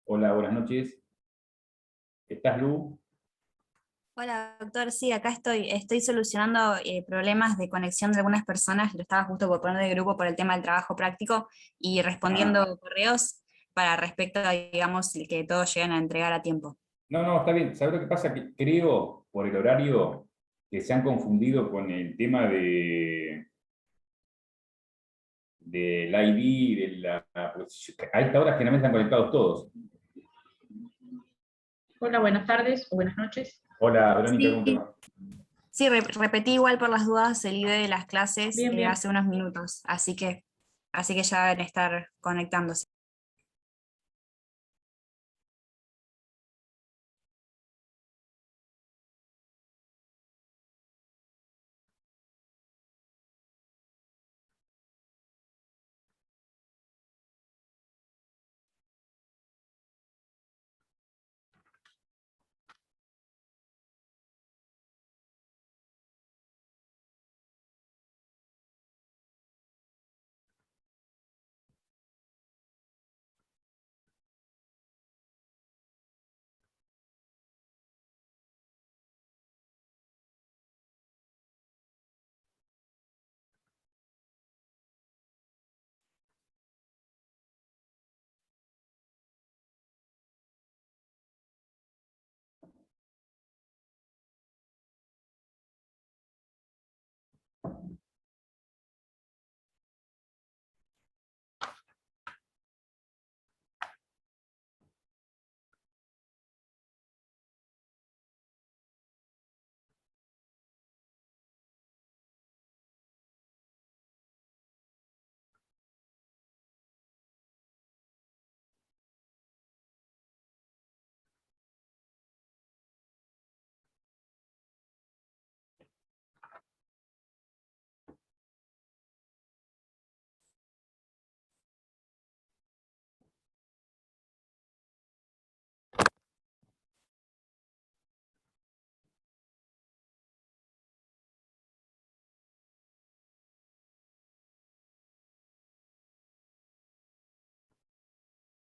Hola, buenas noches. ¿Estás, Lu? Hola, doctor. Sí, acá estoy. Estoy solucionando problemas de conexión de algunas personas. Lo estaba justo por poner de grupo por el tema del trabajo práctico y Ah, respondiendo correos para respecto a, digamos, que todos lleguen a entregar a tiempo. no, no, está bien. ¿Sabes lo que pasa? Que creo, por el horario, que se han confundido con el tema del ID, pues, a esta hora generalmente están conectados todos. Hola, buenas tardes o buenas noches. Hola, Verónica, ¿cómo te Sí, va? sí, repetí igual por las dudas el ID de las clases Bien, bien. hace unos minutos, así que ya deben estar conectándose.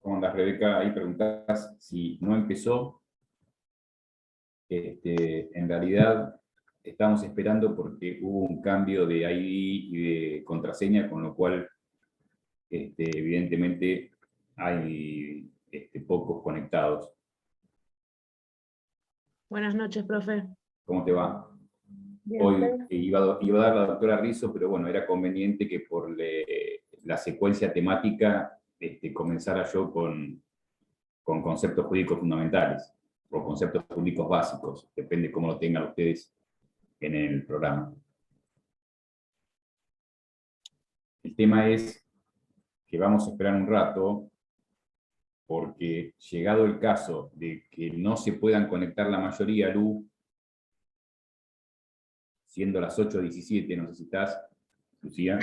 ¿Cómo andas, Rebeca? Ahí preguntás si no empezó. En realidad, estamos esperando porque hubo un cambio de ID y de contraseña, con lo cual, evidentemente, hay pocos conectados. Buenas noches, profe. ¿Cómo te va? Bien, Hoy ¿usted? iba a dar la doctora Rizzo, pero bueno, era conveniente que por la secuencia temática comenzara yo con conceptos jurídicos fundamentales o conceptos jurídicos básicos, depende cómo lo tengan ustedes en el programa. El tema es que vamos a esperar un rato porque llegado el caso de que no se puedan conectar la mayoría, Lu, siendo las 8:17, no sé si estás, Lucía.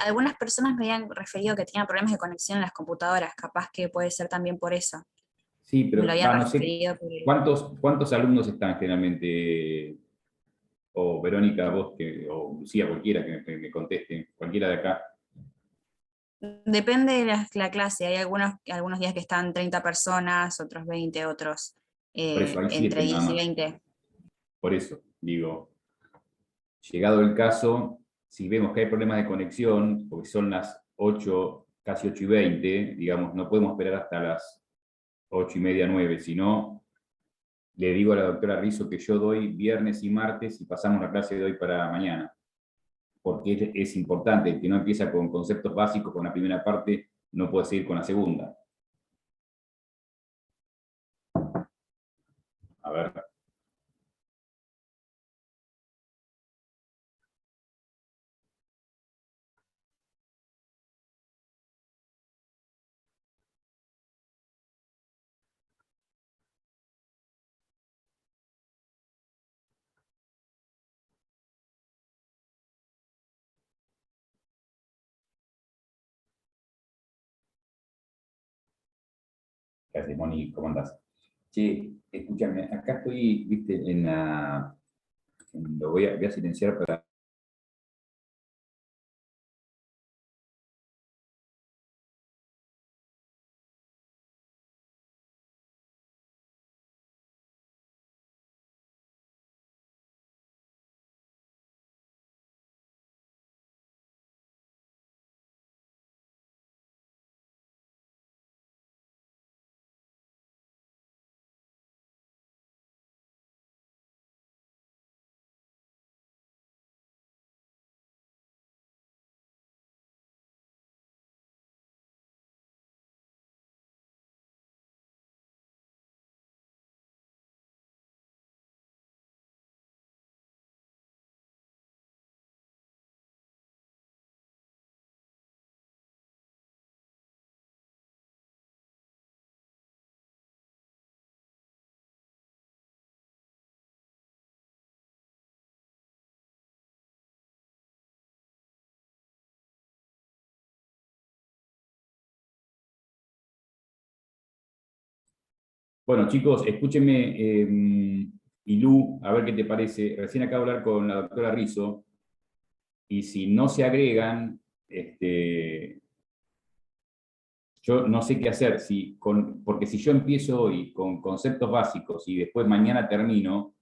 Algunas personas me habían referido que tenían problemas de conexión en las computadoras, capaz que puede ser también por eso. Sí, Me lo pero habían no sé referido por cuántos alumnos están generalmente, o Verónica, vos, o Lucía, cualquiera que me conteste, cualquiera de acá. Depende de la clase, hay algunos días que están 30 personas, otros 20, otros Por eso hay 7 entre nada 10 y más. 20. Por eso, digo, llegado el caso, si vemos que hay problemas de conexión, porque son las 8, casi 8:20, digamos, no podemos esperar hasta las 8:30, 9, sino le digo a la doctora Rizzo que yo doy viernes y martes y pasamos la clase de hoy para mañana, porque es importante, el que no empieza con conceptos básicos con la primera parte, no puede seguir con la segunda. A ver, ¿qué haces, Moni? ¿Cómo andás? Che, escúchame, acá estoy, viste, lo voy a silenciar para Bueno, chicos, escúchenme, y Lu, a ver qué te parece. Recién acabo de hablar con la doctora Rizzo, y si no se agregan, yo no sé qué hacer, porque si yo empiezo hoy con conceptos básicos y después mañana termino,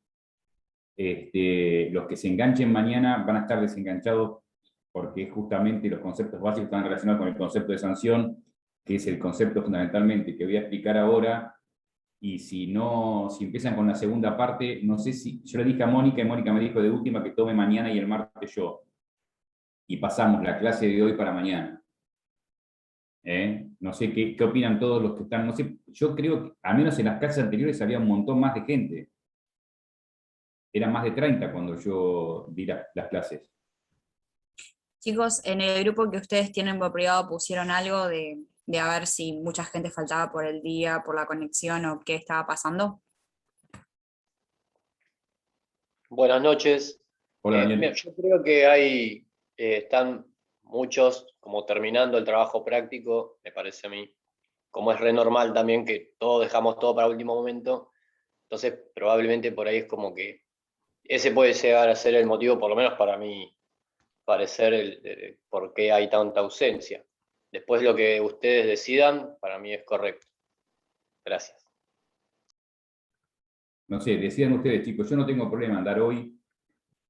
los que se enganchen mañana van a estar desenganchados porque justamente los conceptos básicos están relacionados con el concepto de sanción, que es el concepto fundamentalmente que voy a explicar ahora, y si empiezan con la segunda parte, no sé si, yo le dije a Mónica, y Mónica me dijo de última que tome mañana y el martes yo, y pasamos la clase de hoy para mañana. No sé qué opinan todos los que están, no sé, yo creo que al menos en las clases anteriores había un montón más de gente. Eran más de 30 cuando yo di las clases. Chicos, en el grupo que ustedes tienen por privado pusieron algo de a ver si mucha gente faltaba por el día, por la conexión o qué estaba pasando. Buenas noches. Hola, Daniel. Mira, yo creo que están muchos como terminando el trabajo práctico, me parece a mí, como es re normal también que todos dejamos todo para último momento, entonces probablemente por ahí es como que ese puede llegar a ser el motivo, por lo menos para mí, parecer por qué hay tanta ausencia. Después lo que ustedes decidan, para mí es correcto. Gracias. No sé, decían ustedes, chicos, yo no tengo problema en dar hoy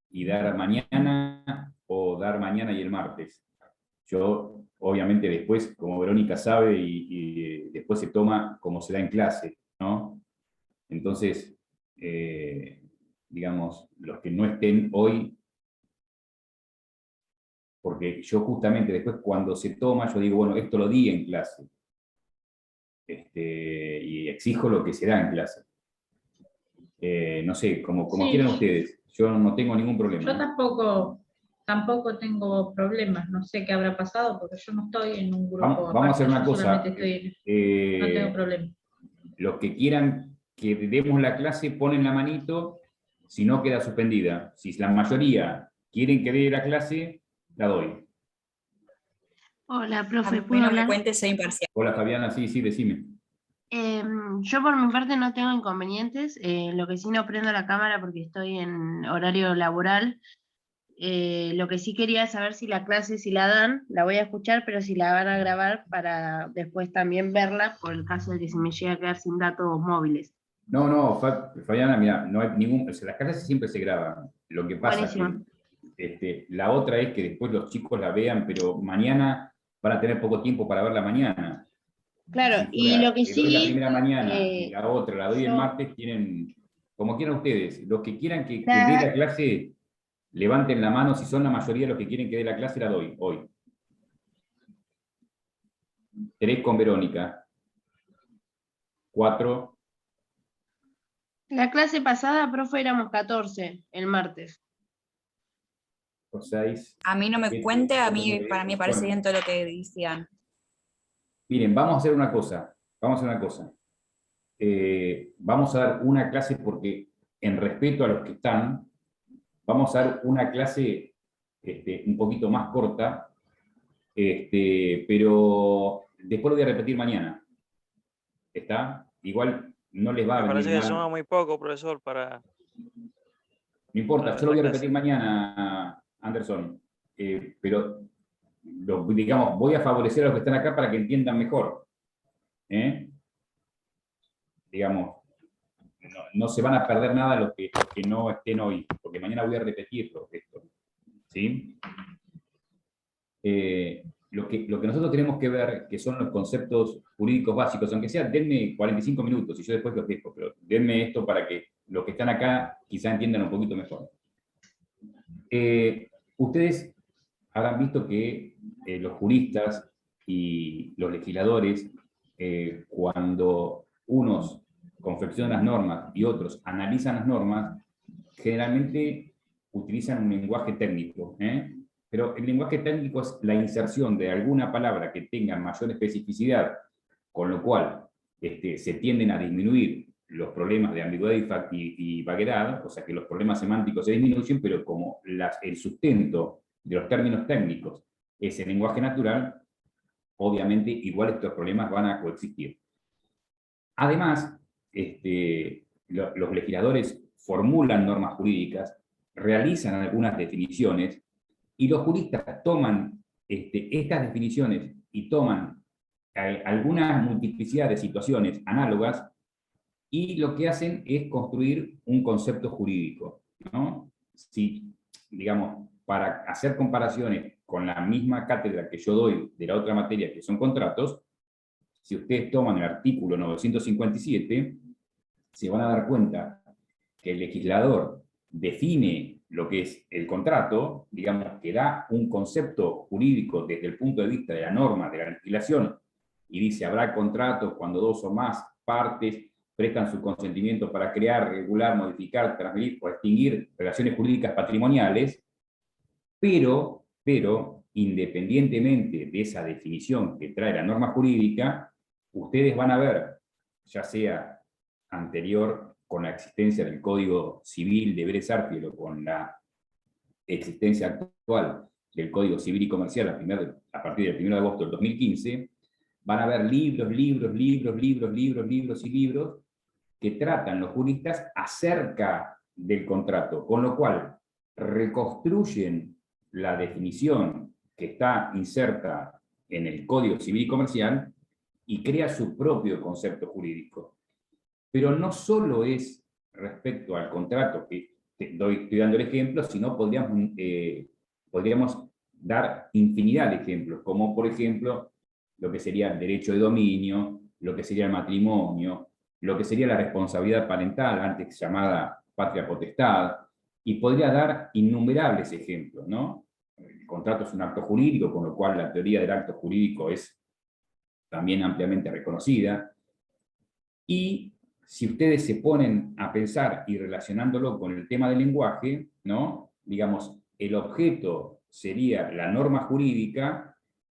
y dar mañana, o dar mañana y el martes. Yo, obviamente, después, como Verónica sabe, y después se toma como se da en clase, ¿no? Entonces, digamos, los que no estén hoy, porque yo justamente después cuando se toma, yo digo, bueno, esto lo di en clase, y exijo lo que se da en clase. No sé, como Sí, quieran ustedes, yo no tengo ningún problema. yo tampoco tengo problemas, no sé qué habrá pasado porque yo no estoy en un grupo Vamos a hacer aparte, una yo cosa. solamente no tengo problema. Los que quieran que demos la clase ponen la manito, si no queda suspendida. Si la mayoría quieren que dé la clase, la doy. Hola, A profe, mí ¿puedo no me hablar? cuentes, soy imparcial. Hola Fabiana, sí, decime. Yo por mi parte no tengo inconvenientes, lo que sí no prendo la cámara porque estoy en horario laboral. Lo que sí quería saber si la clase, si la dan, la voy a escuchar, pero si la van a grabar para después también verla, por el caso de que se me llegue a quedar sin datos móviles. No, Fabiana, mira, no hay ningún, o sea, las clases siempre se graban. Lo que pasa es Buenísimo. que la otra es que después los chicos la vean, pero mañana van a tener poco tiempo para verla mañana. Claro, Si y fuera, lo que le doy la sí, primera mañana y la otra la doy el yo, martes, tienen, como quieran ustedes, los que quieran que dé la clase, levanten la mano, si son la mayoría los que quieren que dé la clase, la doy hoy. 3 con Verónica. 4. la clase pasada, profe, éramos 14 el martes. 6. A mí no me cuente, para mí parece bien todo lo que decían. Miren, vamos a hacer una cosa. Vamos a dar una clase porque, en respeto a los que están, vamos a dar una clase un poquito más corta, pero después lo voy a repetir mañana. ¿Está? Igual no les va a Me venir parece que mal. suma muy poco, profesor, para... No importa, para yo lo voy a la repetir clase. mañana, Anderson. Pero, digamos, voy a favorecer a los que están acá para que entiendan mejor. Digamos, no se van a perder nada los que no estén hoy, porque mañana voy a repetirlo esto. ¿Sí? Lo que nosotros tenemos que ver, que son los conceptos jurídicos básicos, aunque sea, denme 45 minutos y yo después los dejo, pero denme esto para que los que están acá quizá entiendan un poquito mejor. Ustedes habrán visto que los juristas y los legisladores, cuando unos confeccionan las normas y otros analizan las normas, generalmente utilizan un lenguaje técnico, pero el lenguaje técnico es la inserción de alguna palabra que tenga mayor especificidad, con lo cual se tienden a disminuir los problemas de ambigüedad y vaguedad, o sea que los problemas semánticos se disminuyen, pero como el sustento de los términos técnicos es el lenguaje natural, obviamente igual estos problemas van a coexistir. Además, los legisladores formulan normas jurídicas, realizan algunas definiciones, y los juristas toman estas definiciones y toman alguna multiplicidad de situaciones análogas, y lo que hacen es construir un concepto jurídico, ¿no? Si, digamos, para hacer comparaciones con la misma cátedra que yo doy de la otra materia, que son contratos, si ustedes toman el artículo 957, se van a dar cuenta que el legislador define lo que es el contrato, digamos, que da un concepto jurídico desde el punto de vista de la norma, de la legislación, y dice, habrá contratos cuando dos o más partes prestan su consentimiento para crear, regular, modificar, transmitir o extinguir relaciones jurídicas patrimoniales, pero, independientemente de esa definición que trae la norma jurídica, ustedes van a ver, ya sea anterior con la existencia del Código Civil de Vélez Sarsfield o con la existencia actual del Código Civil y Comercial a partir del 1 de agosto del 2015, van a ver libros que tratan los juristas acerca del contrato, con lo cual reconstruyen la definición que está inserta en el Código Civil y Comercial y crea su propio concepto jurídico. Pero no solo es respecto al contrato, que estoy dando el ejemplo, sino podríamos dar infinidad de ejemplos, como por ejemplo lo que sería el derecho de dominio, lo que sería el matrimonio, lo que sería la responsabilidad parental, antes llamada patria potestad, y podría dar innumerables ejemplos, ¿no? El contrato es un acto jurídico, con lo cual la teoría del acto jurídico es también ampliamente reconocida, y si ustedes se ponen a pensar y relacionándolo con el tema del lenguaje, ¿no? Digamos, el objeto sería la norma jurídica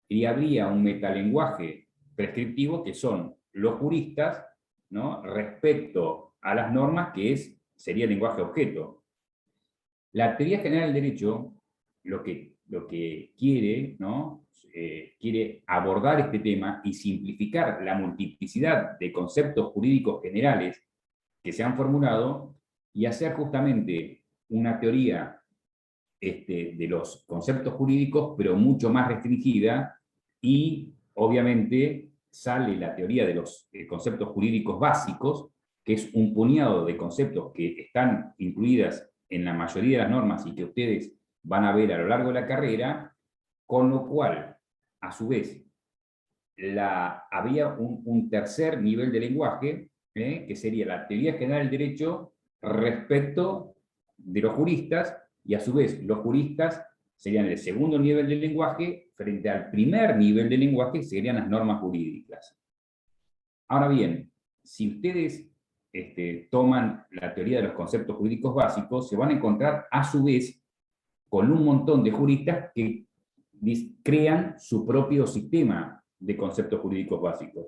y habría un metalenguaje prescriptivo que son los juristas, ¿no? Respecto a las normas que sería el lenguaje objeto. La teoría general del derecho lo que quiere, ¿no? Quiere abordar este tema y simplificar la multiplicidad de conceptos jurídicos generales que se han formulado y hacer justamente una teoría de los conceptos jurídicos, pero mucho más restringida, y obviamente sale la teoría de los conceptos jurídicos básicos, que es un puñado de conceptos que están incluidas en la mayoría de las normas y que ustedes van a ver a lo largo de la carrera, con lo cual, a su vez, habría un tercer nivel de lenguaje, que sería la teoría general del derecho respecto de los juristas, y a su vez los juristas serían el segundo nivel del lenguaje, frente al primer nivel del lenguaje, que serían las normas jurídicas. Ahora bien, si ustedes toman la teoría de los conceptos jurídicos básicos, se van a encontrar a su vez con un montón de juristas que crean su propio sistema de conceptos jurídicos básicos.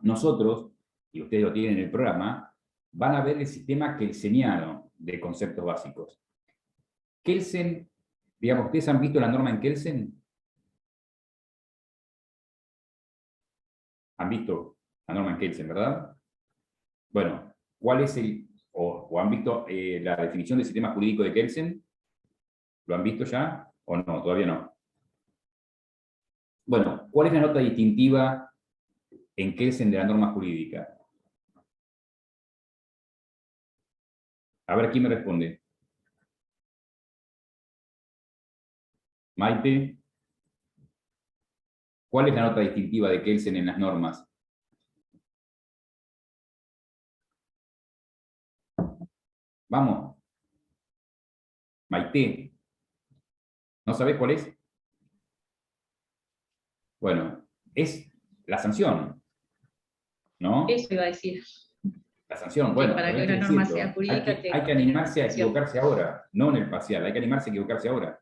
Nosotros, y ustedes lo tienen en el programa, van a ver el sistema kelseniano de conceptos básicos. Kelsen, digamos, ¿ustedes han visto la norma en Kelsen? ¿Han visto la norma en Kelsen, verdad? Bueno, ¿cuál es o han visto la definición del sistema jurídico de Kelsen? ¿Lo han visto ya? ¿O no? Todavía no. Bueno, ¿cuál es la nota distintiva en Kelsen de la norma jurídica? A ver, ¿quién me responde? Maite. ¿Cuál es la nota distintiva de Kelsen en las normas? Vamos. Maite. ¿No sabés cuál es? Bueno, es la sanción, ¿no? Eso iba a decir. La sanción, bueno. Para que una norma sea jurídica, hay que animarse a equivocarse ahora, no en el parcial, hay que animarse a equivocarse ahora.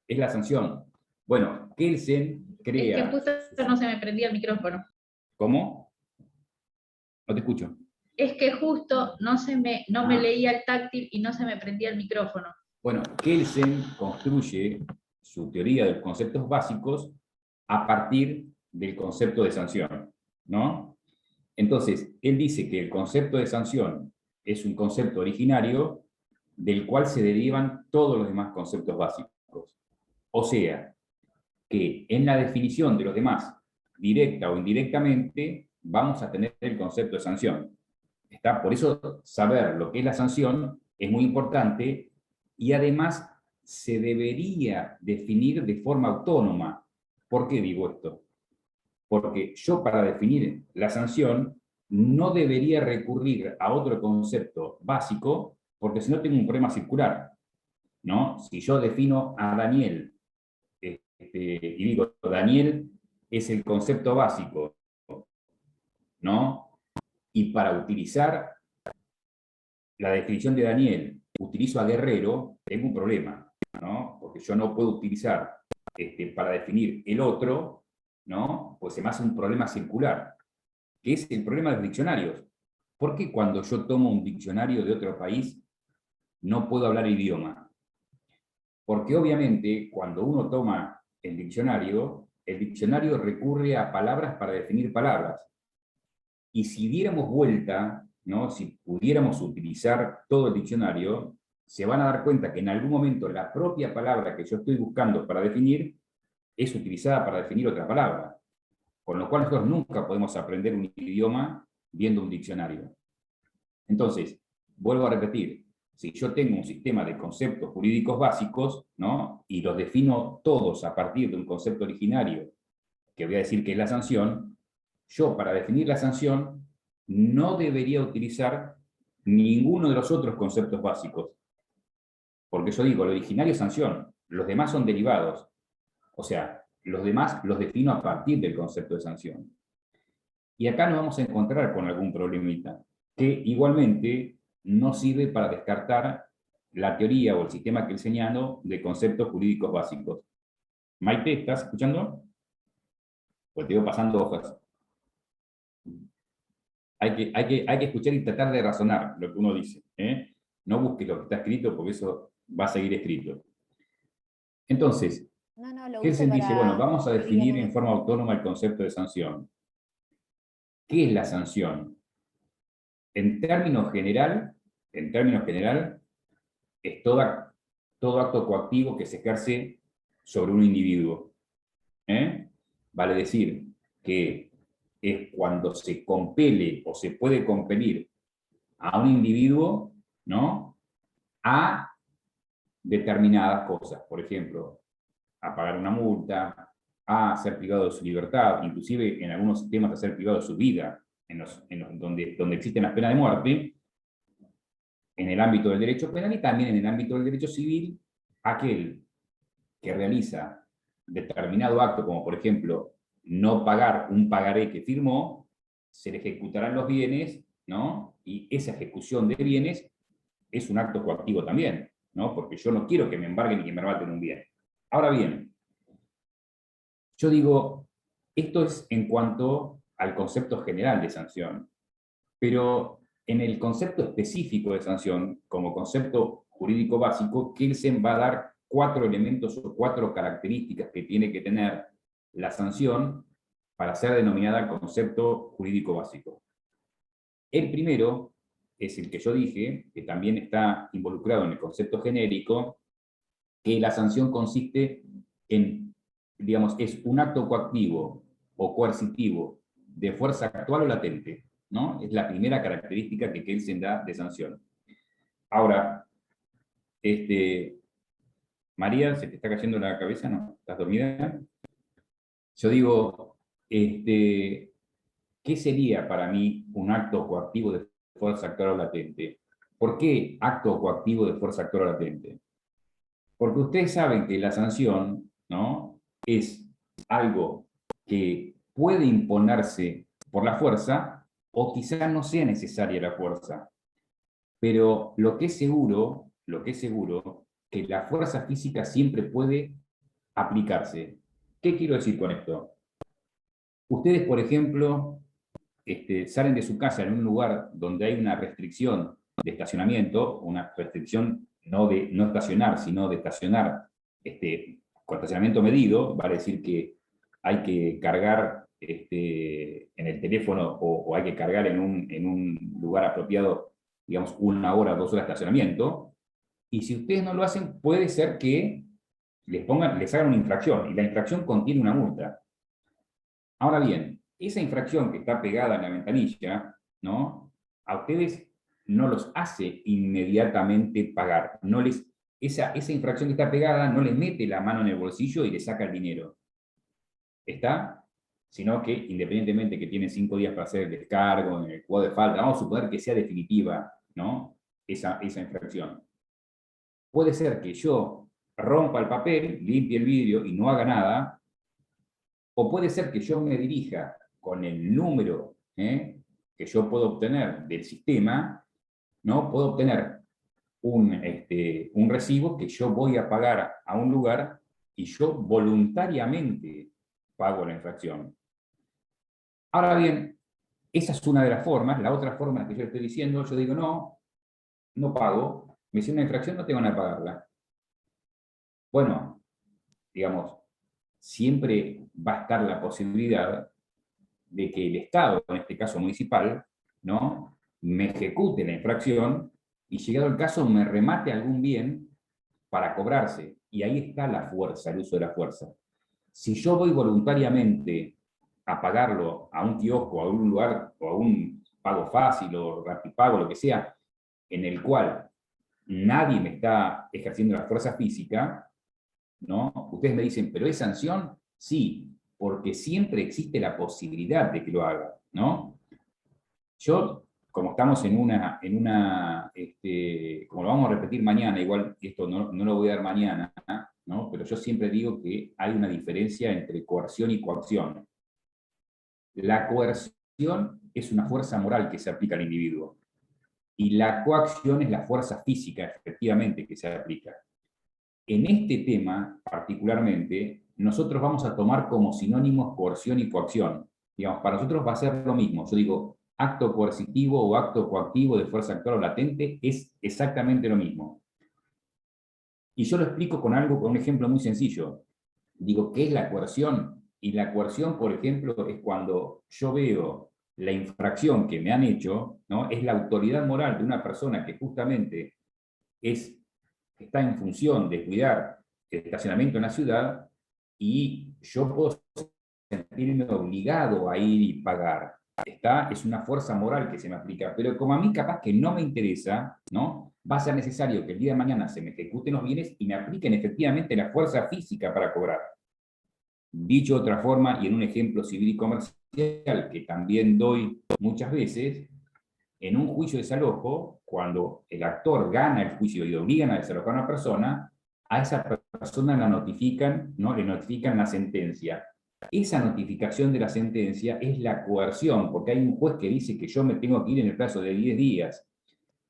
Es la sanción. Bueno, Kelsen crea... Es que justo no se me prendía el micrófono. ¿Cómo? No te escucho. Es que justo no me leía el táctil y no se me prendía el micrófono. Bueno, Kelsen construye su teoría de los conceptos básicos a partir del concepto de sanción, ¿no? Entonces, él dice que el concepto de sanción es un concepto originario del cual se derivan todos los demás conceptos básicos. O sea, que en la definición de los demás, directa o indirectamente, vamos a tener el concepto de sanción. ¿Está? Por eso saber lo que es la sanción es muy importante y además se debería definir de forma autónoma. ¿Por qué digo esto? Porque yo para definir la sanción no debería recurrir a otro concepto básico, porque si no tengo un problema circular, ¿no? Si yo defino a Daniel y digo, Daniel es el concepto básico, ¿no? Y para utilizar la definición de Daniel, utilizo a Guerrero, tengo un problema, ¿no? Porque yo no puedo utilizar para definir el otro, ¿no? Pues se me hace un problema circular, que es el problema de los diccionarios. ¿Por qué cuando yo tomo un diccionario de otro país no puedo hablar el idioma? Porque obviamente cuando uno toma el diccionario recurre a palabras para definir palabras. Y si diéramos vuelta, ¿no? Si pudiéramos utilizar todo el diccionario, se van a dar cuenta que en algún momento la propia palabra que yo estoy buscando para definir es utilizada para definir otra palabra. Con lo cual nosotros nunca podemos aprender un idioma viendo un diccionario. Entonces, vuelvo a repetir, si yo tengo un sistema de conceptos jurídicos básicos, ¿no? Y los defino todos a partir de un concepto originario, que voy a decir que es la sanción, yo para definir la sanción no debería utilizar ninguno de los otros conceptos básicos. Porque yo digo, el originario es sanción, los demás son derivados. O sea, los demás los defino a partir del concepto de sanción. Y acá nos vamos a encontrar con algún problemita, que igualmente no sirve para descartar la teoría o el sistema kelseniano de conceptos jurídicos básicos. Maite, ¿estás escuchando? Pues te voy pasando hojas. Hay que escuchar y tratar de razonar lo que uno dice, ¿eh? No busques lo que está escrito porque eso va a seguir escrito. Entonces, Kelsen dice, bueno, vamos a definir en forma autónoma el concepto de sanción. ¿Qué es la sanción? En términos general, es todo acto coactivo que se ejerce sobre un individuo. Vale decir que es cuando se compele o se puede compelir a un individuo, ¿no? A determinadas cosas. Por ejemplo, a pagar una multa, a ser privado de su libertad, inclusive en algunos sistemas a ser privado de su vida, donde existen las penas de muerte, en el ámbito del derecho penal y también en el ámbito del derecho civil, aquel que realiza determinado acto, como por ejemplo, no pagar un pagaré que firmó, se le ejecutarán los bienes, ¿no? Y esa ejecución de bienes es un acto coactivo también, ¿no? Porque yo no quiero que me embarguen y que me arrebaten un bien. Ahora bien, yo digo, esto es en cuanto al concepto general de sanción, pero en el concepto específico de sanción, como concepto jurídico básico, Kelsen va a dar 4 elementos o 4 características que tiene que tener la sanción para ser denominada concepto jurídico básico. El primero es el que yo dije, que también está involucrado en el concepto genérico, que la sanción consiste en, digamos, es un acto coactivo o coercitivo de fuerza actual o latente, ¿no? Es la primera característica que Kelsen da de sanción. Ahora, María, ¿se te está cayendo la cabeza? ¿No? ¿Estás dormida? Yo digo, ¿qué sería para mí un acto coactivo de fuerza actual o latente? ¿Por qué acto coactivo de fuerza actual o latente? Porque ustedes saben que la sanción, ¿no? Es algo que puede imponerse por la fuerza o quizás no sea necesaria la fuerza. Pero lo que es seguro, que la fuerza física siempre puede aplicarse. ¿Qué quiero decir con esto? Ustedes, por ejemplo, salen de su casa en un lugar donde hay una restricción de estacionamiento, una restricción no de no estacionar, sino de estacionar con estacionamiento medido, vale decir que hay que cargar en el teléfono o hay que cargar en un lugar apropiado, digamos, 1 hora, 2 horas de estacionamiento, y si ustedes no lo hacen, puede ser que les hagan una infracción, y la infracción contiene una multa. Ahora bien, esa infracción que está pegada en la ventanilla, ¿no? A ustedes no los hace inmediatamente pagar. Esa infracción que está pegada no les mete la mano en el bolsillo y le saca el dinero. ¿Está? Sino que independientemente que tienen 5 días para hacer el descargo, en el cuadro de falta, vamos a suponer que sea definitiva, ¿no? Esa infracción. Puede ser que yo rompa el papel, limpie el vidrio y no haga nada, o puede ser que yo me dirija con el número que yo puedo obtener del sistema, ¿no? Puedo obtener un recibo que yo voy a pagar a un lugar y yo voluntariamente pago la infracción. Ahora bien, esa es una de las formas. La otra forma que yo estoy diciendo, yo digo, no pago, me hicieron una infracción, no tengo nada que pagarla. Bueno, digamos, siempre va a estar la posibilidad de que el Estado, en este caso municipal, ¿no? Me ejecute la infracción y llegado el caso me remate algún bien para cobrarse. Y ahí está la fuerza, el uso de la fuerza. Si yo voy voluntariamente a pagarlo a un kiosco, a un lugar, o a un pago fácil, o rapipago, lo que sea, en el cual nadie me está ejerciendo la fuerza física, ¿no? Ustedes me dicen, ¿pero es sanción? Sí, porque siempre existe la posibilidad de que lo haga, ¿no? Yo, como estamos como lo vamos a repetir mañana, igual esto no lo voy a dar mañana, ¿no? Pero yo siempre digo que hay una diferencia entre coerción y coacción. La coerción es una fuerza moral que se aplica al individuo, y la coacción es la fuerza física, efectivamente, que se aplica. En este tema, particularmente, nosotros vamos a tomar como sinónimos coerción y coacción. Digamos, para nosotros va a ser lo mismo. Yo digo, acto coercitivo o acto coactivo de fuerza actual o latente es exactamente lo mismo. Y yo lo explico con un ejemplo muy sencillo. Digo, ¿qué es la coerción? Y la coerción, por ejemplo, es cuando yo veo la infracción que me han hecho, ¿no? Es la autoridad moral de una persona que justamente está en función de cuidar el estacionamiento en la ciudad, y yo puedo sentirme obligado a ir y pagar. Es una fuerza moral que se me aplica, pero como a mí capaz que no me interesa, ¿no? Va a ser necesario que el día de mañana se me ejecuten los bienes y me apliquen efectivamente la fuerza física para cobrar. Dicho de otra forma, y en un ejemplo civil y comercial que también doy muchas veces, en un juicio de desalojo, cuando el actor gana el juicio y obligan a desalojar a una persona, a esa persona la notifican, ¿no? Le notifican la sentencia. Esa notificación de la sentencia es la coerción, porque hay un juez que dice que yo me tengo que ir en el plazo de 10 días.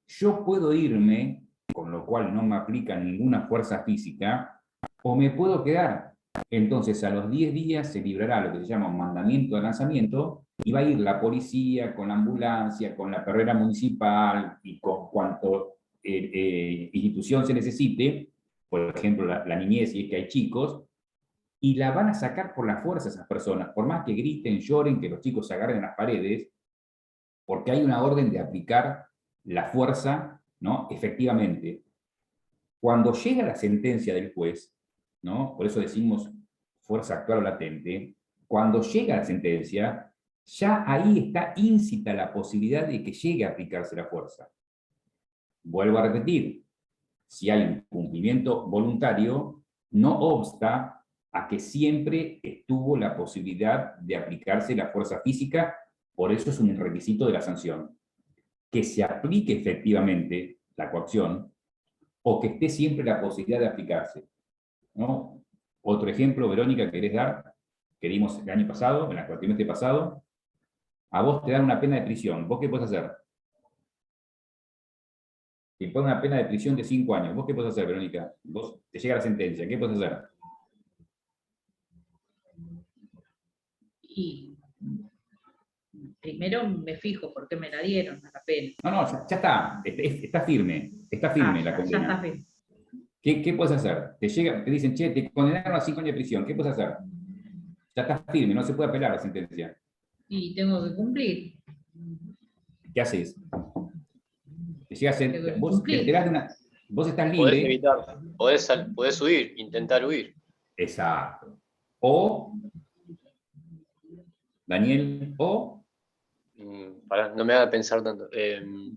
Yo puedo irme, con lo cual no me aplica ninguna fuerza física, o me puedo quedar. Entonces, a los 10 días se librará lo que se llama un mandamiento de lanzamiento, y va a ir la policía con la ambulancia, con la perrera municipal y con cuanto institución se necesite, por ejemplo, la niñez, si es que hay chicos, y la van a sacar por la fuerza a esas personas, por más que griten, lloren, que los chicos se agarren a las paredes, porque hay una orden de aplicar la fuerza, ¿no? Efectivamente. Cuando llega la sentencia del juez, ¿no? Por eso decimos fuerza actual o latente, cuando llega la sentencia, ya ahí está íncita la posibilidad de que llegue a aplicarse la fuerza. Vuelvo a repetir, si hay un cumplimiento voluntario, no obsta a que siempre estuvo la posibilidad de aplicarse la fuerza física, por eso es un requisito de la sanción. Que se aplique efectivamente la coacción, o que esté siempre la posibilidad de aplicarse, ¿no? Otro ejemplo, Verónica, ¿querés dar? Que dimos el año pasado, en el cuatrimestre pasado. A vos te dan una pena de prisión. ¿Vos qué podés hacer? Te ponen una pena de prisión de 5 años. ¿Vos qué podés hacer, Verónica? Vos te llega la sentencia. ¿Qué podés hacer? Y primero me fijo por qué me la dieron a la pena. No, ya está. Está firme. Está firme la condena. Ya está firme. ¿Qué puedes hacer? Te dicen, che, te condenaron a 5 años de prisión. ¿Qué puedes hacer? Ya está firme, no se puede apelar la sentencia. Y tengo que cumplir. ¿Qué haces? Te llega a ser- Tengo que vos te cumplir. enterás de una... Vos estás Podés libre. evitar, podés huir, intentar huir. Exacto. O, Daniel, o... Pará, no me haga pensar tanto. No,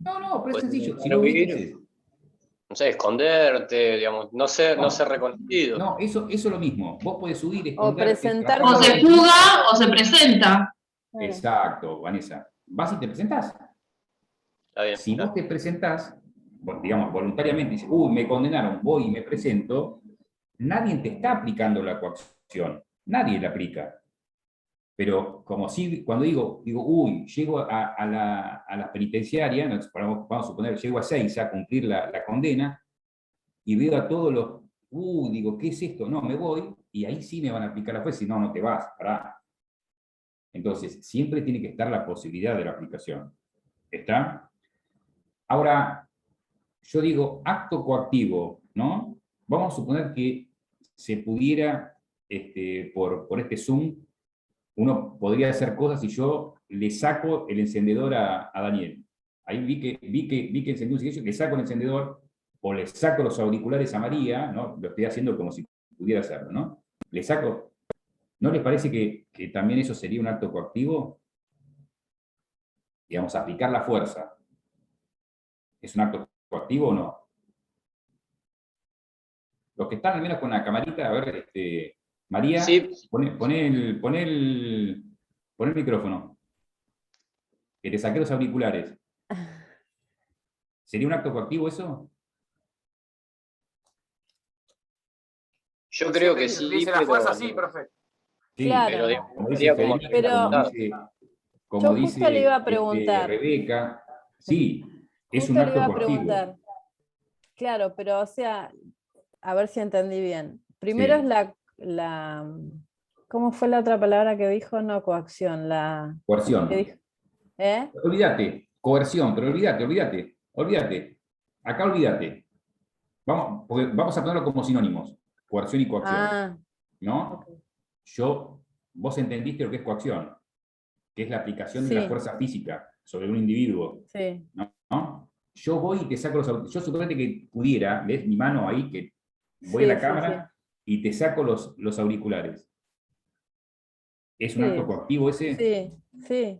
pero es Podés sencillo. Si intentar no huís, ¿qué huir, haces? no sé, esconderte, digamos, no ser reconocido. No, eso es lo mismo. Vos podés huir, O esconderte. presentar tratar O de- se fuga o se presenta. Exacto, Vanessa. Vas y te presentás. Está bien. Si vos te presentás, digamos, voluntariamente, dices, uy, me condenaron, voy y me presento, nadie te está aplicando la coacción. Nadie la aplica. Pero como si, cuando digo, uy, llego a la penitenciaria, vamos a suponer, llego a 6 a cumplir la condena, y veo a todos los, digo, ¿qué es esto? No, me voy, y ahí sí me van a aplicar la juez, si no, no te vas, pará. Entonces, siempre tiene que estar la posibilidad de la aplicación. ¿Está? Ahora, yo digo, acto coactivo, ¿no? Vamos a suponer que se pudiera, por este Zoom, uno podría hacer cosas y yo le saco el encendedor a Daniel. Ahí vi que encendió un cigarrillo, le saco el encendedor, o le saco los auriculares a María, ¿no? Lo estoy haciendo como si pudiera hacerlo, ¿no? Le saco. ¿No les parece que también eso sería un acto coactivo? Digamos, aplicar la fuerza. ¿Es un acto coactivo o no? Los que están al menos con la camarita, a ver, María, Sí. poné el micrófono. Que te saqué los auriculares. ¿Sería un acto coactivo eso? Yo creo que sí, Dice la pero, fuerza, sí, profe. Sí, Claro. pero digamos, como dice sería como Federica, como Yo dice justo le iba a preguntar. Rebeca, sí, es Justo un le acto iba a coactivo. preguntar. Claro, pero o sea, a ver si entendí bien. Primero Sí. es ¿cómo fue la otra palabra que dijo? No, coacción, Coerción. ¿qué dijo? ¿Eh? Olvídate, coerción, pero olvídate. Acá olvídate. Vamos a ponerlo como sinónimos, coerción y coacción, Ah, ¿no? ok. Vos entendiste lo que es coacción, que es la aplicación de Sí. una fuerza física sobre un individuo, Sí, ¿no? Yo voy y te saco yo suponete que pudiera, ves mi mano ahí, que voy a Sí, la sí, cámara y te saco los auriculares. ¿Es un Sí. acto coactivo ese? sí, sí.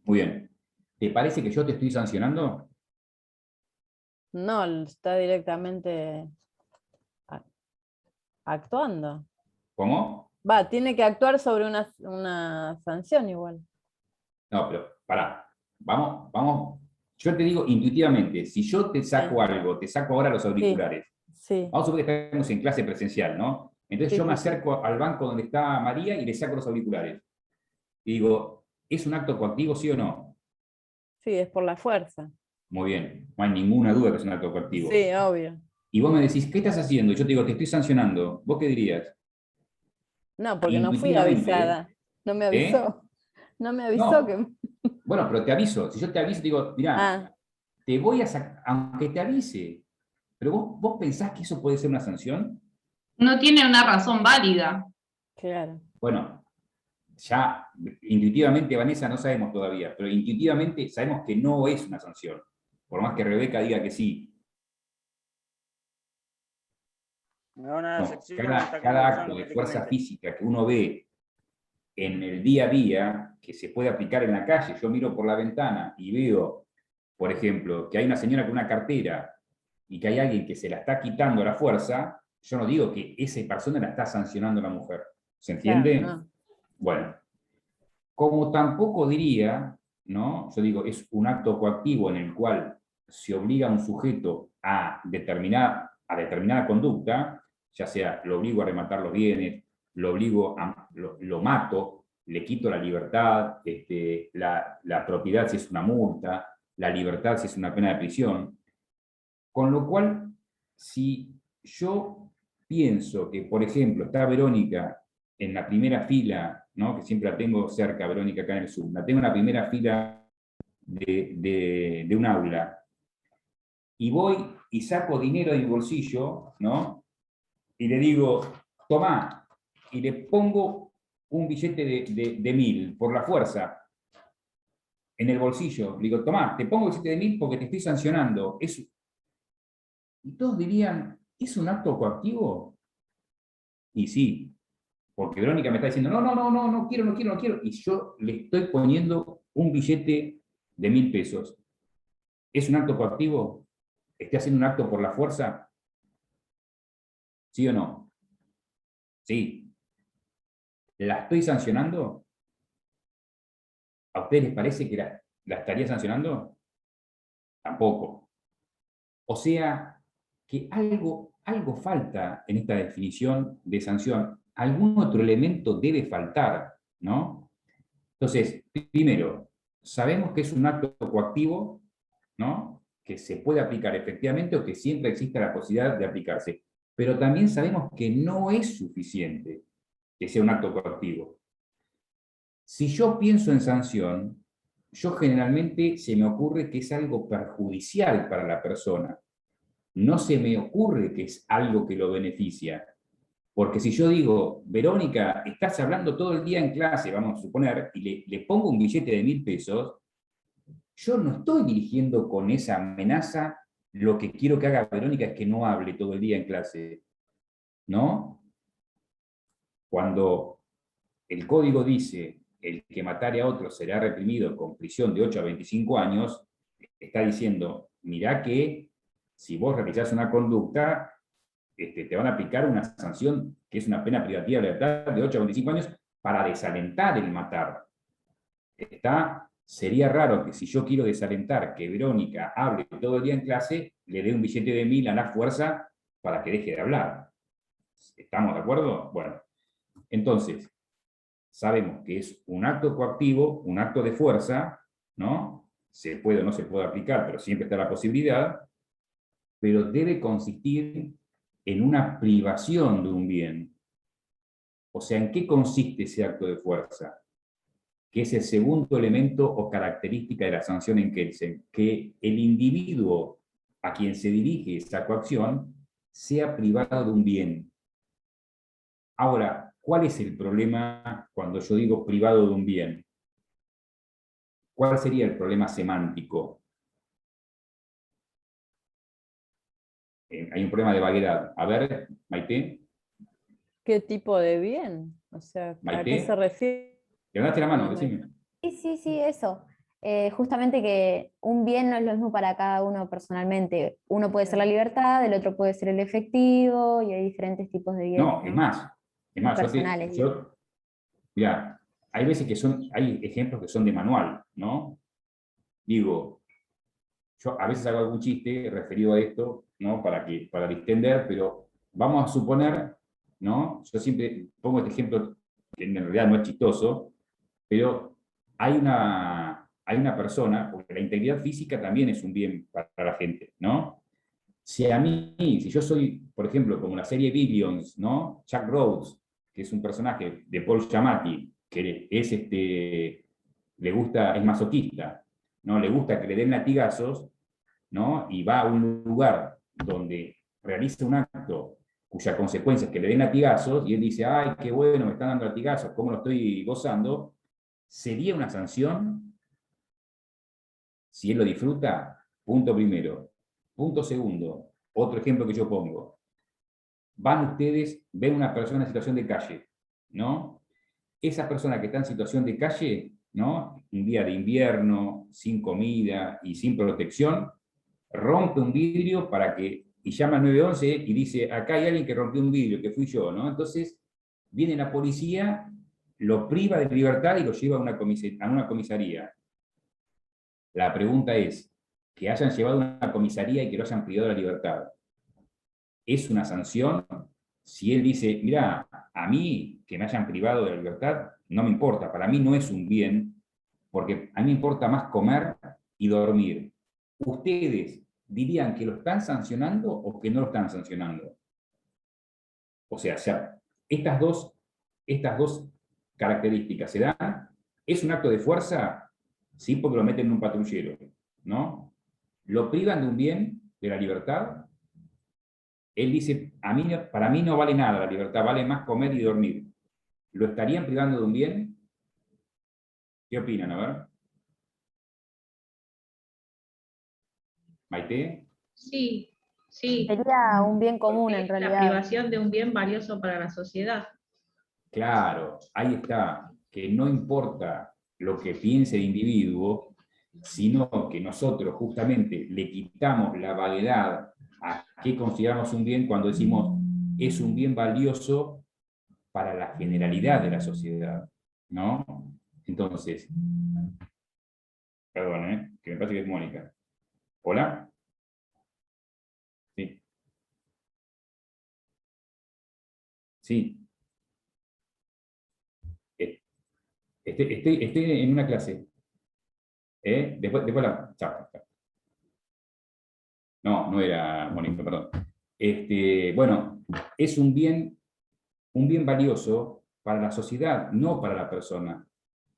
Muy bien. ¿Te parece que yo te estoy sancionando? No, está directamente actuando. ¿Cómo? Va, tiene que actuar sobre una sanción igual. No, pero pará. Vamos. Yo te digo intuitivamente, si yo te saco algo, te saco ahora los auriculares. Sí, Vamos a suponer que estamos en clase presencial, ¿no? Entonces Sí, yo me sí, sí. acerco al banco donde está María y le saco los auriculares. Y digo, ¿es un acto coactivo, sí o no? sí, es por la fuerza. Muy bien, no hay ninguna duda que es un acto coactivo. Sí, obvio. Y vos me decís, ¿qué estás haciendo? Y yo te digo, te estoy sancionando. ¿Vos qué dirías? No, porque no fui Intuitivamente, avisada. No me avisó. No me avisó No. que. Bueno, pero te aviso. Si yo te aviso, te digo, mirá, Ah, te voy a sacar, aunque te avise, pero vos pensás que eso puede ser una sanción. No tiene una razón válida. claro. Bueno, ya intuitivamente, Vanessa, no sabemos todavía, pero intuitivamente sabemos que no es una sanción, por más que Rebeca diga que sí. Me da una No, sección cada acto de fuerza física que uno ve en el día a día, que se puede aplicar en la calle, yo miro por la ventana y veo, por ejemplo, que hay una señora con una cartera y que hay alguien que se la está quitando a la fuerza, yo no digo que esa persona la está sancionando a la mujer. ¿Se entiende? Claro, no. Bueno, como tampoco diría, ¿no? Yo digo, es un acto coactivo en el cual se obliga a un sujeto a determinada conducta, ya sea lo obligo a rematar los bienes, lo mato, le quito la libertad, la propiedad si es una multa, la libertad si es una pena de prisión. Con lo cual, si yo pienso que, por ejemplo, está Verónica en la primera fila, ¿no? Que siempre la tengo cerca, Verónica, acá en el Zoom, la tengo en la primera fila de un aula, y voy y saco dinero de mi bolsillo, ¿no? Y le digo, tomá, y le pongo un billete de 1000 por la fuerza en el bolsillo. Le digo, tomá, te pongo el billete de 1000 porque te estoy sancionando. Y todos dirían, ¿es un acto coactivo? Y sí, porque Verónica me está diciendo, no quiero. Y yo le estoy poniendo un billete de 1000 pesos. ¿Es un acto coactivo? ¿Estoy haciendo un acto por la fuerza? ¿Sí o no? Sí. ¿La estoy sancionando? ¿A ustedes les parece que la estaría sancionando? Tampoco. O sea, que algo falta en esta definición de sanción. Algún otro elemento debe faltar, ¿no? Entonces, primero, sabemos que es un acto coactivo, ¿no? Que se puede aplicar efectivamente o que siempre exista la posibilidad de aplicarse. Pero también sabemos que no es suficiente que sea un acto coactivo. Si yo pienso en sanción, yo generalmente se me ocurre que es algo perjudicial para la persona. No se me ocurre que es algo que lo beneficia. Porque si yo digo, Verónica, estás hablando todo el día en clase, vamos a suponer, y le pongo un billete de 1000 pesos, yo no estoy dirigiendo con esa amenaza, lo que quiero que haga Verónica es que no hable todo el día en clase, ¿no? Cuando el código dice, el que matare a otro será reprimido con prisión de 8 a 25 años, está diciendo, mirá que si vos realizás una conducta, te van a aplicar una sanción que es una pena privativa de libertad de 8 a 25 años para desalentar el matar. Sería raro que si yo quiero desalentar que Verónica hable todo el día en clase, le dé un billete de 1000 a la fuerza para que deje de hablar. ¿Estamos de acuerdo? Bueno, entonces, sabemos que es un acto coactivo, un acto de fuerza, ¿no? Se puede o no se puede aplicar, pero siempre está la posibilidad, pero debe consistir en una privación de un bien. O sea, ¿en qué consiste ese acto de fuerza? Que es el segundo elemento o característica de la sanción en Kelsen, que el individuo a quien se dirige esa coacción sea privado de un bien. Ahora, ¿cuál es el problema cuando yo digo privado de un bien? ¿Cuál sería el problema semántico? Hay un problema de vaguedad. A ver, Maite. ¿Qué tipo de bien? O sea, ¿a Maite. qué se refiere? Levantaste la mano, decime. Sí, eso. Justamente que un bien no es lo mismo para cada uno personalmente. Uno puede ser la libertad, el otro puede ser el efectivo, y hay diferentes tipos de bienes. No, es más. Es más, personales. Mirá, hay veces que hay ejemplos que son de manual, ¿no? Digo, yo a veces hago algún chiste referido a esto, ¿no? Para distender, pero vamos a suponer, ¿no? Yo siempre pongo este ejemplo que en realidad no es chistoso, pero hay una persona, porque la integridad física también es un bien para la gente, ¿no? Si yo soy, por ejemplo, como la serie Billions, ¿no? Chuck Rhodes, que es un personaje de Paul Giamatti, que es es masoquista, ¿no? Le gusta que le den latigazos, ¿no? Y va a un lugar donde realiza un acto cuya consecuencia es que le den latigazos, y él dice, ay, qué bueno, me están dando latigazos, ¿cómo lo estoy gozando? ¿Sería una sanción? Si él lo disfruta, punto primero. Punto segundo, otro ejemplo que yo pongo. Van ustedes, ven una persona en situación de calle, ¿no? Esa persona que está en situación de calle, ¿no? Un día de invierno, sin comida y sin protección, rompe un vidrio y llama al 911 y dice, acá hay alguien que rompió un vidrio, que fui yo, ¿no? Entonces, viene la policía, lo priva de libertad y lo lleva a una comisaría. La pregunta es, que hayan llevado a una comisaría y que lo hayan privado de la libertad, ¿es una sanción? Si él dice, mira, a mí que me hayan privado de la libertad, no me importa, para mí no es un bien, porque a mí me importa más comer y dormir. ¿Ustedes dirían que lo están sancionando o que no lo están sancionando? O sea, estas dos características se dan. ¿Es un acto de fuerza? Sí, porque lo meten en un patrullero, ¿no? ¿Lo privan de un bien, de la libertad? Él dice, para mí no vale nada la libertad, vale más comer y dormir. ¿lo estarían privando de un bien? ¿Qué opinan? A ver. Maite. Sí, sí. Sería un bien común Porque en es la realidad. privación de un bien valioso para la sociedad. Claro, ahí está, que no importa lo que piense el individuo, sino que nosotros justamente le quitamos la vaguedad a qué consideramos un bien cuando decimos es un bien valioso para la generalidad de la sociedad, ¿no? Entonces, perdón, que me parece que es Mónica. ¿Hola? Sí. Sí. Estoy en una clase. Después la... Chao. No era Mónica, perdón. Bueno, es un bien valioso para la sociedad, no para la persona.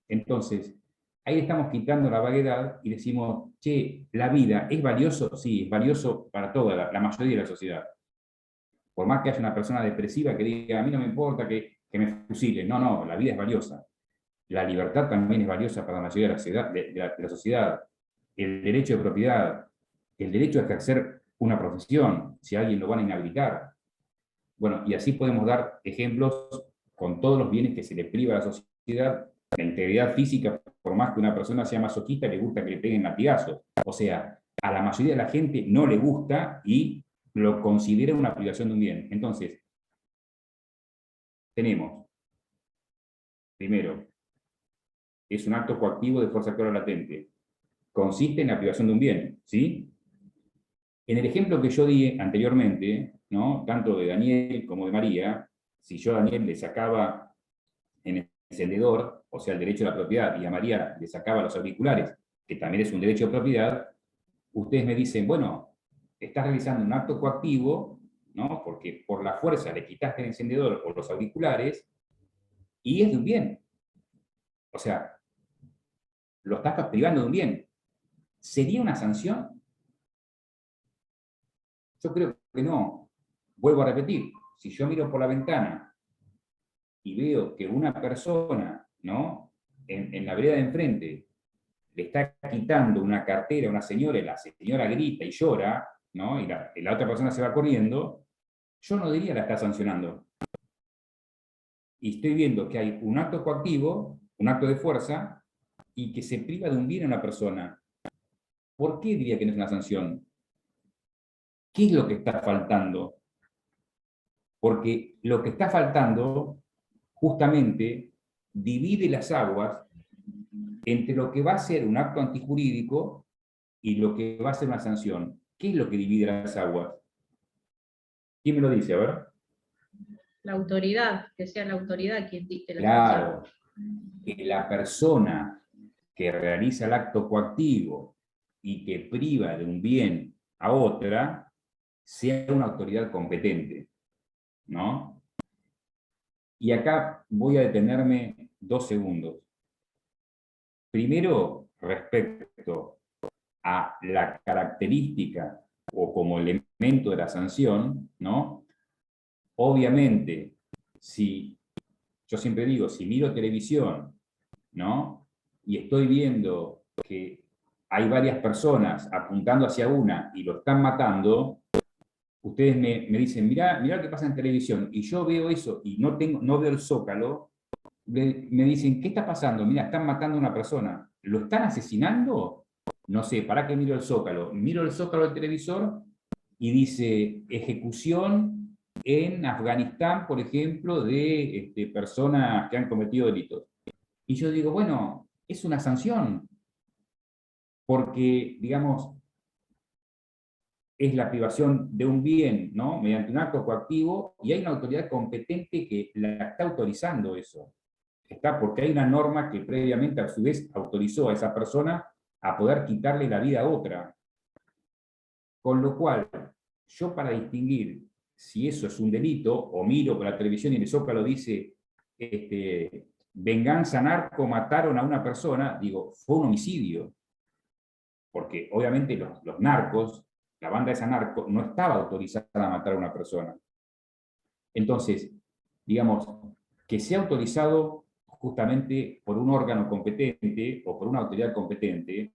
Entonces, ahí estamos quitando la vaguedad y decimos, che, ¿la vida es valioso? Sí, es valioso para toda la mayoría de la sociedad. Por más que haya una persona depresiva que diga, a mí no me importa que me fusilen. No, la vida es valiosa. La libertad también es valiosa para la mayoría de la sociedad. El derecho de propiedad, el derecho a ejercer una profesión, si a alguien lo van a inhabilitar. Bueno, y así podemos dar ejemplos con todos los bienes que se le priva a la sociedad. La integridad física, por más que una persona sea masoquista, le gusta que le peguen latigazos. O sea, a la mayoría de la gente no le gusta y lo considera una privación de un bien. Entonces, tenemos, primero, es un acto coactivo de fuerza actual o latente. Consiste en la privación de un bien, ¿sí? En el ejemplo que yo di anteriormente, ¿no? Tanto de Daniel como de María, si yo a Daniel le sacaba el encendedor, o sea, el derecho de la propiedad, y a María le sacaba los auriculares, que también es un derecho de propiedad, ustedes me dicen, bueno, estás realizando un acto coactivo, ¿no? Porque por la fuerza le quitaste el encendedor o los auriculares, y es de un bien. O sea, lo estás privando de un bien. ¿Sería una sanción? Yo creo que no. Vuelvo a repetir, si yo miro por la ventana y veo que una persona, ¿no? En la vereda de enfrente le está quitando una cartera a una señora y la señora grita y llora, ¿no? Y la otra persona se va corriendo, yo no diría la está sancionando. Y estoy viendo que hay un acto coactivo, un acto de fuerza, y que se priva de un bien a una persona. ¿Por qué diría que no es una sanción? ¿Qué es lo que está faltando? Porque lo que está faltando justamente divide las aguas entre lo que va a ser un acto antijurídico y lo que va a ser una sanción. ¿Qué es lo que divide las aguas? ¿Quién me lo dice? A ver. La autoridad, que sea la autoridad quien dicte la Claro, que la persona que realiza el acto coactivo y que priva de un bien a otra sea una autoridad competente, ¿no? Y acá voy a detenerme 2 segundos. Primero, respecto a la característica o como elemento de la sanción, ¿no? Obviamente, si, yo siempre digo, si miro televisión, ¿no? Y estoy viendo que hay varias personas apuntando hacia una y lo están matando, ustedes me dicen, mirá lo que pasa en televisión, y yo veo eso y no veo el Zócalo, me dicen, ¿qué está pasando? Mira, están matando a una persona. ¿Lo están asesinando? No sé, ¿para qué miro el Zócalo? Miro el Zócalo del televisor y dice, ejecución en Afganistán, por ejemplo, de personas que han cometido delitos. Y yo digo, bueno, es una sanción, porque, digamos, es la privación de un bien, ¿no? Mediante un acto coactivo, y hay una autoridad competente que la está autorizando eso. Está porque hay una norma que previamente a su vez autorizó a esa persona a poder quitarle la vida a otra. Con lo cual, yo para distinguir si eso es un delito, o miro por la televisión y en el Zócalo dice, venganza narco, mataron a una persona, digo, fue un homicidio. Porque obviamente los narcos, la banda esa narco, no estaba autorizada a matar a una persona. Entonces, digamos, que sea autorizado justamente por un órgano competente o por una autoridad competente,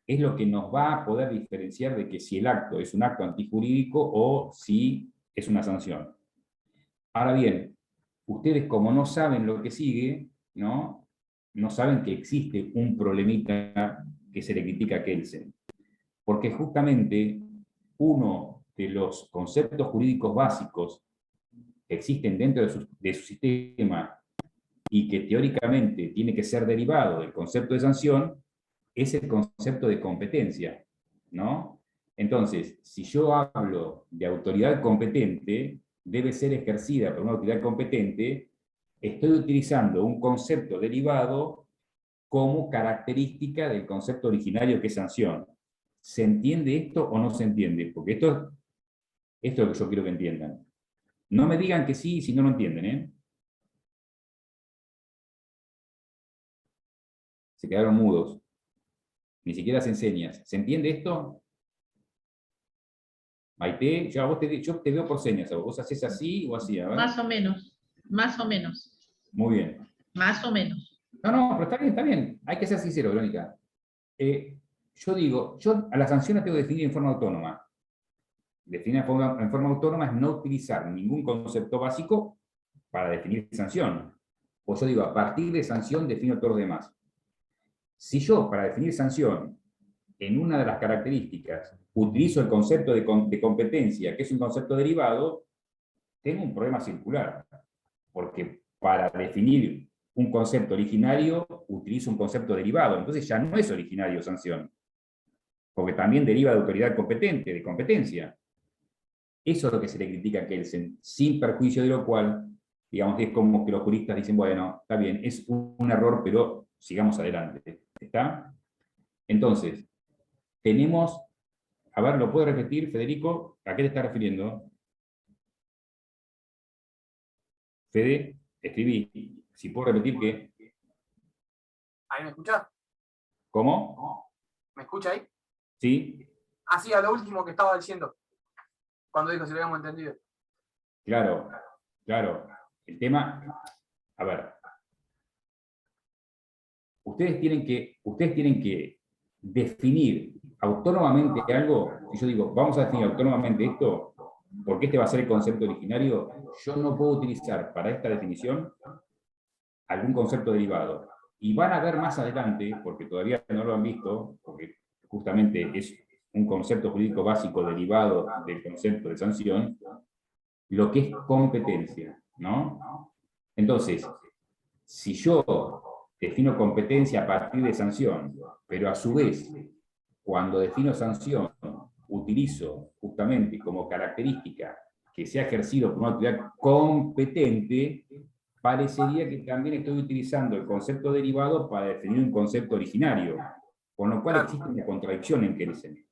es lo que nos va a poder diferenciar de que si el acto es un acto antijurídico o si es una sanción. Ahora bien, ustedes como no saben lo que sigue, ¿no? No saben que existe un problemita que se le critica a Kelsen. Porque justamente uno de los conceptos jurídicos básicos que existen dentro de su sistema y que teóricamente tiene que ser derivado del concepto de sanción, es el concepto de competencia, ¿no? Entonces, si yo hablo de autoridad competente, debe ser ejercida por una autoridad competente, estoy utilizando un concepto derivado como característica del concepto originario que es sanción. ¿Se entiende esto o no se entiende? Porque esto es lo que yo quiero que entiendan. No me digan que sí si no lo entienden, ¿eh? Se quedaron mudos. Ni siquiera se enseñas. ¿Se entiende esto? Maite, yo te veo por señas. ¿Vos haces así o así? A ver. Más o menos, más o menos, Muy bien. más o menos. No, pero está bien, está bien. Hay que ser sincero, Verónica. Yo digo, yo a la sanción la tengo que definir en forma autónoma. Definir en forma autónoma es no utilizar ningún concepto básico para definir sanción. O yo digo, a partir de sanción defino todos los demás. Si yo, para definir sanción, en una de las características, utilizo el concepto de competencia, que es un concepto derivado, tengo un problema circular. Porque para definir un concepto originario, utilizo un concepto derivado. Entonces ya no es originario sanción. Porque también deriva de autoridad competente, de competencia. Eso es lo que se le critica a Kelsen, sin perjuicio de lo cual, digamos, es como que los juristas dicen, bueno, está bien, es un error, pero sigamos adelante. ¿Está? Entonces, tenemos, a ver, ¿lo puedo repetir, Federico? ¿A qué te estás refiriendo? Fede, escribí. Si puedo repetir, ¿qué? ¿Ahí me escucha? ¿Cómo? ¿Me escucha ahí? ¿Sí? Así, a lo último que estaba diciendo, cuando dijo si lo habíamos entendido. Claro, claro. El tema, a ver, ustedes tienen que definir autónomamente algo. Si yo digo, vamos a definir autónomamente esto, porque este va a ser el concepto originario, yo no puedo utilizar para esta definición algún concepto derivado. Y van a ver más adelante, porque todavía no lo han visto, porque justamente es un concepto jurídico básico derivado del concepto de sanción, lo que es competencia, ¿no? Entonces, si yo defino competencia a partir de sanción, pero a su vez, cuando defino sanción, utilizo justamente como característica que sea ejercido por una autoridad competente, parecería que también estoy utilizando el concepto derivado para definir un concepto originario, con lo cual existe una contradicción en Kelsen.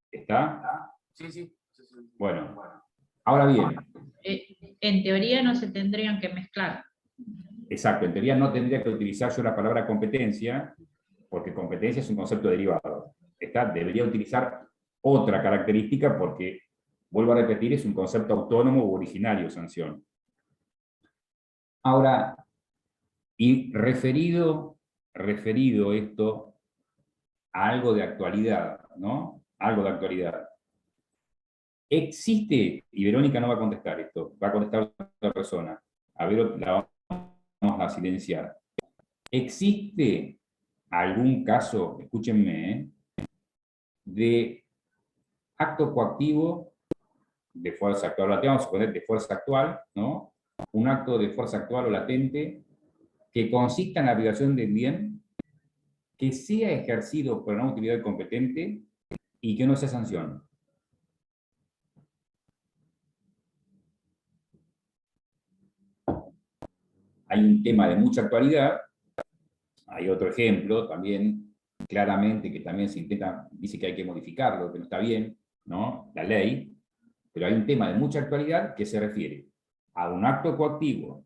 ¿Está? Sí. Bueno, ahora bien. En teoría no se tendrían que mezclar. Exacto, en teoría no tendría que utilizar yo la palabra competencia, porque competencia es un concepto derivado. Debería utilizar otra característica porque, vuelvo a repetir, es un concepto autónomo u originario, sanción. Ahora, y referido esto a algo de actualidad, ¿no? Algo de actualidad. Existe, y Verónica no va a contestar esto, va a contestar otra persona. A ver, la vamos a silenciar. ¿Existe algún caso, escúchenme, de acto coactivo de fuerza actual, vamos a suponer de fuerza actual, ¿no? Un acto de fuerza actual o latente que consista en la privación del bien, que sea ejercido por una autoridad competente y que no sea sanción? Hay un tema de mucha actualidad, hay otro ejemplo también, claramente, que también se intenta, dice que hay que modificarlo, que no está bien, ¿no? La ley, pero hay un tema de mucha actualidad que se refiere a un acto coactivo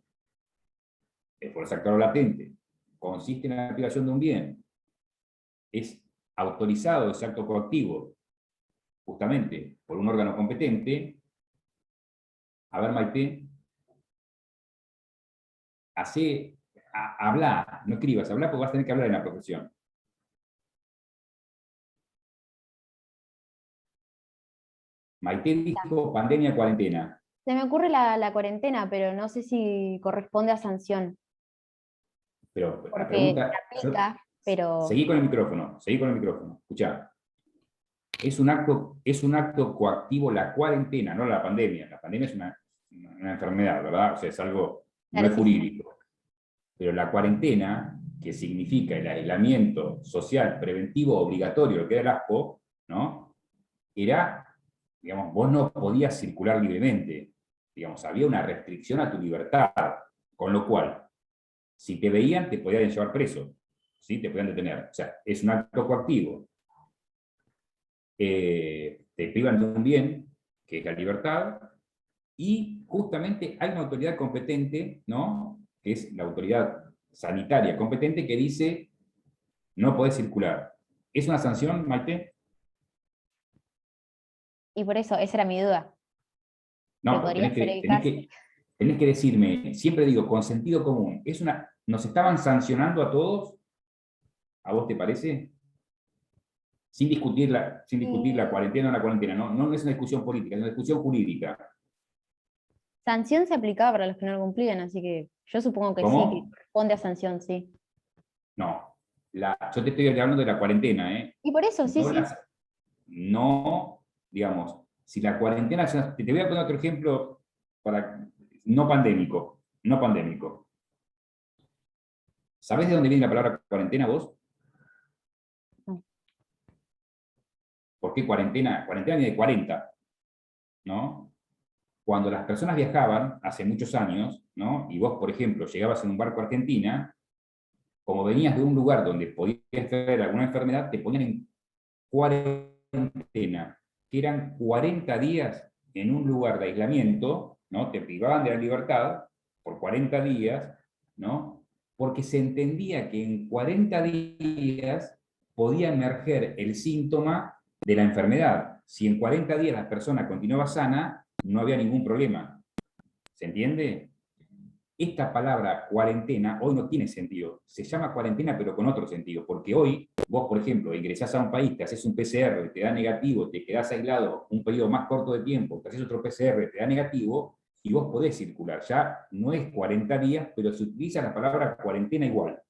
de fuerza actual o latente, consiste en la privación de un bien, es autorizado ese acto coactivo justamente por un órgano competente. A ver, Maite. habla, no escribas, habla porque vas a tener que hablar en la profesión. Maite dijo pandemia, cuarentena. Se me ocurre la cuarentena, pero no sé si corresponde a sanción, Pero la porque pregunta, se aplica, pero seguí con el micrófono, escuchá. Es un acto coactivo la cuarentena, no la pandemia. La pandemia es una enfermedad, ¿verdad? O sea, es algo, no claro, es sí, jurídico. Pero la cuarentena, que significa el aislamiento social preventivo obligatorio, lo que era el ASPO, ¿no? Era, digamos, vos no podías circular libremente. Digamos, había una restricción a tu libertad. Con lo cual, si te veían, te podían llevar preso. ¿Sí? Te podían detener. O sea, es un acto coactivo. Te privan de un bien, que es la libertad, y justamente hay una autoridad competente, ¿no? Que es la autoridad sanitaria competente, que dice, no podés circular. ¿Es una sanción, Maite? y por eso, esa era mi duda, que No, pero podría ser el caso. tenés que decirme, siempre digo, con sentido común, ¿nos estaban sancionando a todos? ¿A vos te parece? Sin discutir la cuarentena o la cuarentena, no es una discusión política, es una discusión jurídica. Sanción se aplicaba para los que no lo cumplían, así que yo supongo que sí, que ¿Cómo? corresponde a sanción, sí. No. Yo te estoy hablando de la cuarentena, ¿eh? Y por eso, sí, No, sí. no, digamos, si la cuarentena, te voy a poner otro ejemplo para, no pandémico. ¿Sabés de dónde viene la palabra cuarentena vos? No. ¿Por qué cuarentena? Cuarentena viene de 40, ¿no? Cuando las personas viajaban, hace muchos años, ¿no? Y vos, por ejemplo, llegabas en un barco a Argentina, como venías de un lugar donde podías tener alguna enfermedad, te ponían en cuarentena, que eran 40 días en un lugar de aislamiento, ¿no? Te privaban de la libertad por 40 días, ¿no? Porque se entendía que en 40 días podía emerger el síntoma de la enfermedad. Si en 40 días la persona continuaba sana, no había ningún problema. ¿Se entiende? Esta palabra cuarentena hoy no tiene sentido. Se llama cuarentena, pero con otro sentido, porque hoy vos, por ejemplo, ingresás a un país, te haces un PCR, te da negativo, te quedás aislado un periodo más corto de tiempo, te haces otro PCR, te da negativo, y vos podés circular. Ya no es 40 días, pero se utiliza la palabra cuarentena igual.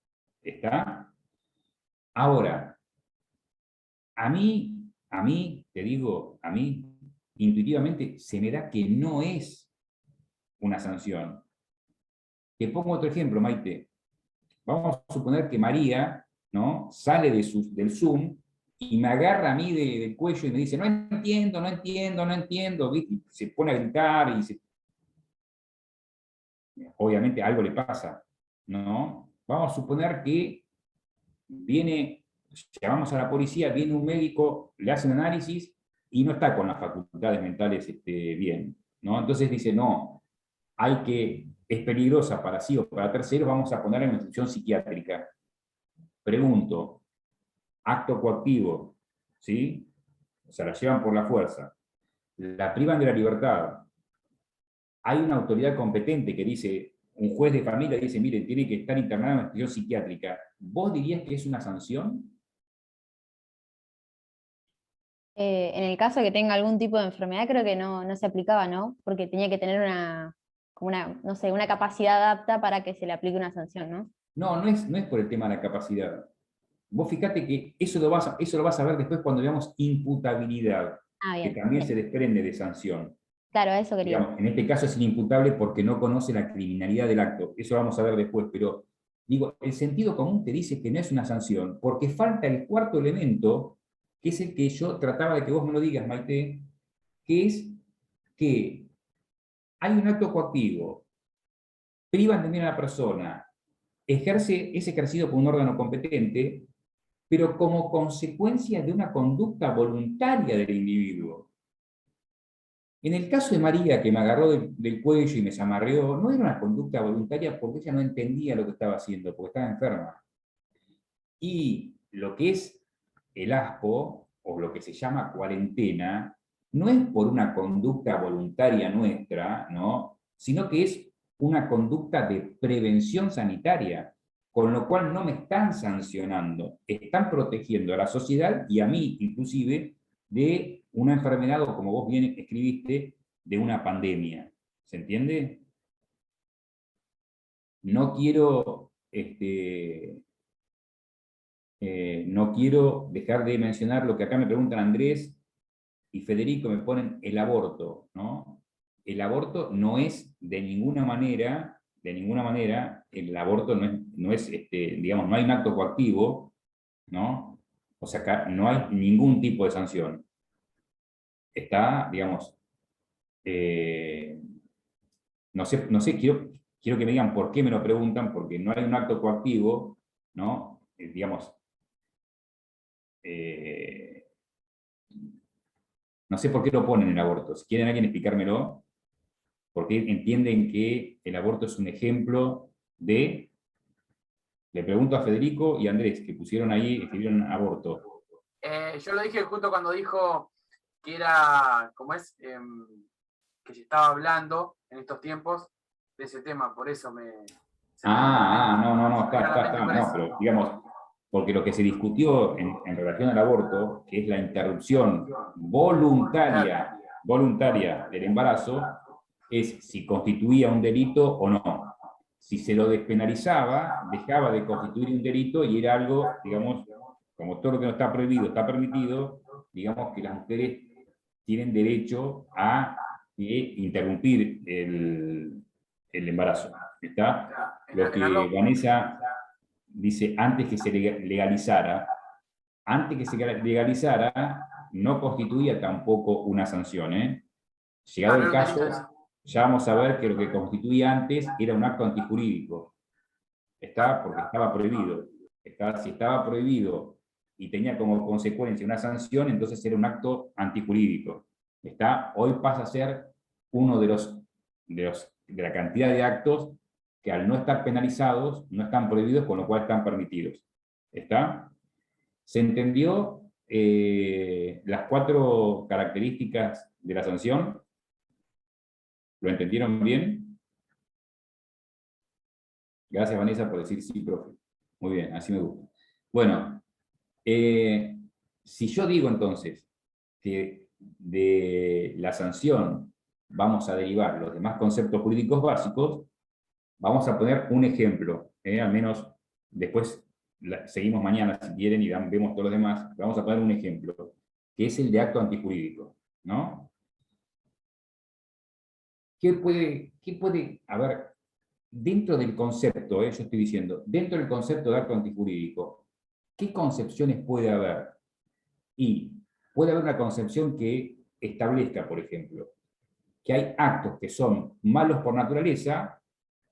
¿Está? Ahora, a mí, te digo, a mí, intuitivamente, se me da que no es una sanción. Te pongo otro ejemplo, Maite. Vamos a suponer que María, ¿no? Sale del Zoom y me agarra a mí del cuello y me dice, no entiendo, ¿viste? Y se pone a gritar y obviamente algo le pasa, ¿no? Vamos a suponer que llamamos a la policía, viene un médico, le hace un análisis y no está con las facultades mentales bien, ¿no? Entonces dice, no, es peligrosa para sí o para terceros, vamos a ponerla en una institución psiquiátrica. Pregunto, acto coactivo, ¿sí? O sea, la llevan por la fuerza, la privan de la libertad. Hay una autoridad competente que dice, un juez de familia dice, mire, tiene que estar internado en una institución psiquiátrica. ¿Vos dirías que es una sanción? En el caso de que tenga algún tipo de enfermedad, creo que no se aplicaba, ¿no? Porque tenía que tener no sé, una capacidad apta para que se le aplique una sanción, ¿no? No es por el tema de la capacidad. Vos fíjate que eso lo vas a ver después cuando veamos imputabilidad, Ah, que bien, también se bien. desprende de sanción. Claro, a eso quería. Digamos, en este caso es inimputable porque no conoce la criminalidad del acto. Eso lo vamos a ver después, pero digo, el sentido común te dice que no es una sanción, porque falta el cuarto elemento, que es el que yo trataba de que vos me lo digas, Maite, que es que hay un acto coactivo, privan también a la persona, es ejercido por un órgano competente, pero como consecuencia de una conducta voluntaria del individuo. En el caso de María, que me agarró del cuello y me zamarreó, no era una conducta voluntaria porque ella no entendía lo que estaba haciendo, porque estaba enferma. Y lo que es el ASPO, o lo que se llama cuarentena, no es por una conducta voluntaria nuestra, ¿no? Sino que es una conducta de prevención sanitaria, con lo cual no me están sancionando, están protegiendo a la sociedad y a mí inclusive de una enfermedad o, como vos bien escribiste, de una pandemia. ¿Se entiende? No quiero, no quiero dejar de mencionar lo que acá me preguntan Andrés y Federico, me ponen el aborto, ¿no? El aborto no es de ninguna manera, el aborto no es digamos, no hay un acto coactivo, ¿no? O sea, acá no hay ningún tipo de sanción. Está, digamos, no sé, quiero que me digan por qué me lo preguntan, porque no hay un acto coactivo, ¿no? Digamos, no sé por qué lo ponen en el aborto. Si quieren alguien explicármelo, porque entienden que el aborto es un ejemplo de... Le pregunto a Federico y a Andrés, que pusieron ahí, escribieron aborto. Yo lo dije justo cuando dijo que era, ¿cómo es? Que se estaba hablando en estos tiempos de ese tema, por eso me... No, está, no, pero digamos, porque lo que se discutió en relación al aborto, que es la interrupción voluntaria del embarazo, es si constituía un delito o no. Si se lo despenalizaba, dejaba de constituir un delito y era algo, digamos, como todo lo que no está prohibido está permitido, digamos que las mujeres tienen derecho a interrumpir el embarazo. ¿Está? Lo que Vanessa dice, antes que se legalizara, no constituía tampoco una sanción, ¿eh? Llegado el caso, ya vamos a ver que lo que constituía antes era un acto antijurídico. ¿Está? Porque estaba prohibido. Si estaba prohibido y tenía como consecuencia una sanción, entonces era un acto antijurídico. ¿Está? Hoy pasa a ser uno de la cantidad de actos que al no estar penalizados, no están prohibidos, con lo cual están permitidos. ¿Está? ¿Se entendió las 4 características de la sanción? ¿Lo entendieron bien? Gracias, Vanessa, por decir sí, profe. Muy bien, así me gusta. Bueno, si yo digo entonces que de la sanción vamos a derivar los demás conceptos jurídicos básicos, vamos a poner un ejemplo, al menos después seguimos mañana si quieren y vemos todos los demás, vamos a poner un ejemplo, que es el de acto antijurídico, ¿no? ¿Qué puede haber dentro del concepto, yo estoy diciendo, dentro del concepto de acto antijurídico, qué concepciones puede haber? Y puede haber una concepción que establezca, por ejemplo, que hay actos que son malos por naturaleza.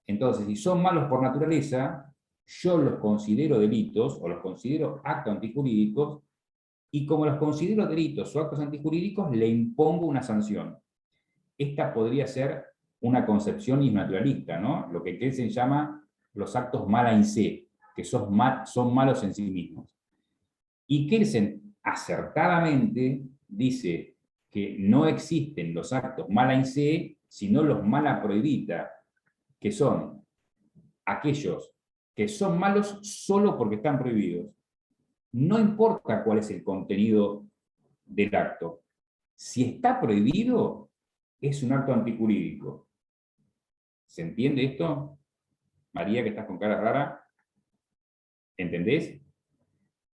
Entonces, si son malos por naturaleza, yo los considero delitos o los considero actos antijurídicos, y como los considero delitos o actos antijurídicos, le impongo una sanción. Esta podría ser una concepción naturalista, ¿no? Lo que Kelsen llama los actos mala in se, que son malos en sí mismos. Y Kelsen acertadamente dice que no existen los actos mala in se, sino los mala prohibita, que son aquellos que son malos solo porque están prohibidos. No importa cuál es el contenido del acto. Si está prohibido, es un acto antijurídico. ¿Se entiende esto? María, que estás con cara rara. ¿Entendés?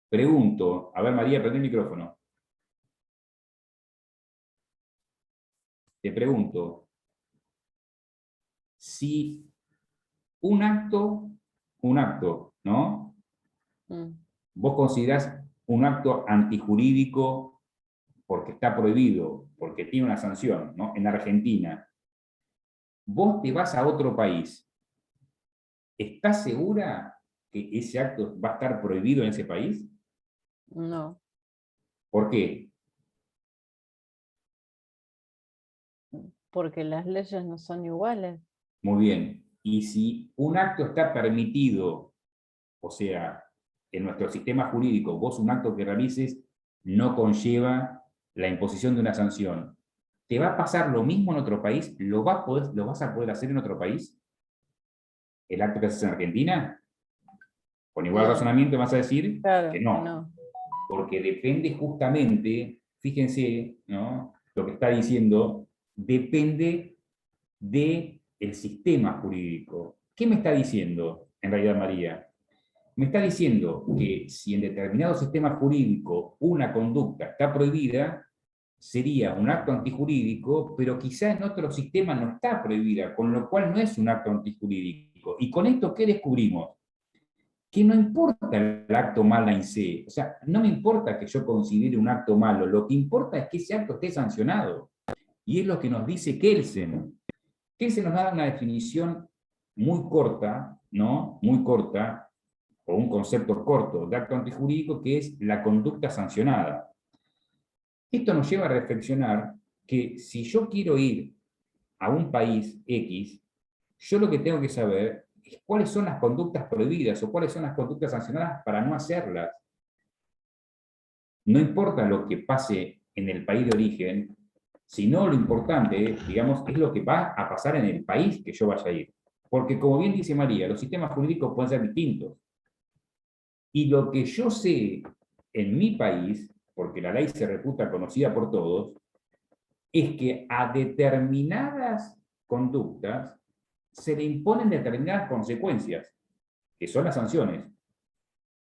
Pregunto. A ver, María, prende el micrófono. Te pregunto. Si un acto, ¿no? Vos considerás un acto antijurídico porque está prohibido, porque tiene una sanción, ¿no? En Argentina. Vos te vas a otro país. ¿Estás segura que ese acto va a estar prohibido en ese país? No. ¿Por qué? Porque las leyes no son iguales. Muy bien. Y si un acto está permitido, o sea, en nuestro sistema jurídico, vos un acto que realices no conlleva la imposición de una sanción, ¿te va a pasar lo mismo en otro país? ¿Lo vas a poder hacer en otro país? el acto que haces en Argentina? Con igual No. razonamiento vas a decir Claro, que no. no. Porque depende justamente, fíjense, ¿no? Lo que está diciendo, depende del sistema jurídico. ¿Qué me está diciendo, en realidad, María? Me está diciendo que si en determinado sistema jurídico una conducta está prohibida, sería un acto antijurídico, pero quizá en otro sistema no está prohibida, con lo cual no es un acto antijurídico. ¿Y con esto qué descubrimos? Que no importa el acto malo en sí, o sea, no me importa que yo considere un acto malo, lo que importa es que ese acto esté sancionado. Y es lo que nos dice Kelsen. Kelsen nos da una definición muy corta, ¿no? Muy corta, o un concepto corto de acto antijurídico, que es la conducta sancionada. Esto nos lleva a reflexionar que si yo quiero ir a un país X, yo lo que tengo que saber es cuáles son las conductas prohibidas o cuáles son las conductas sancionadas para no hacerlas. No importa lo que pase en el país de origen, sino lo importante, digamos, es lo que va a pasar en el país que yo vaya a ir. Porque como bien dice María, los sistemas jurídicos pueden ser distintos. Y lo que yo sé en mi país, porque la ley se reputa conocida por todos, es que a determinadas conductas se le imponen determinadas consecuencias, que son las sanciones.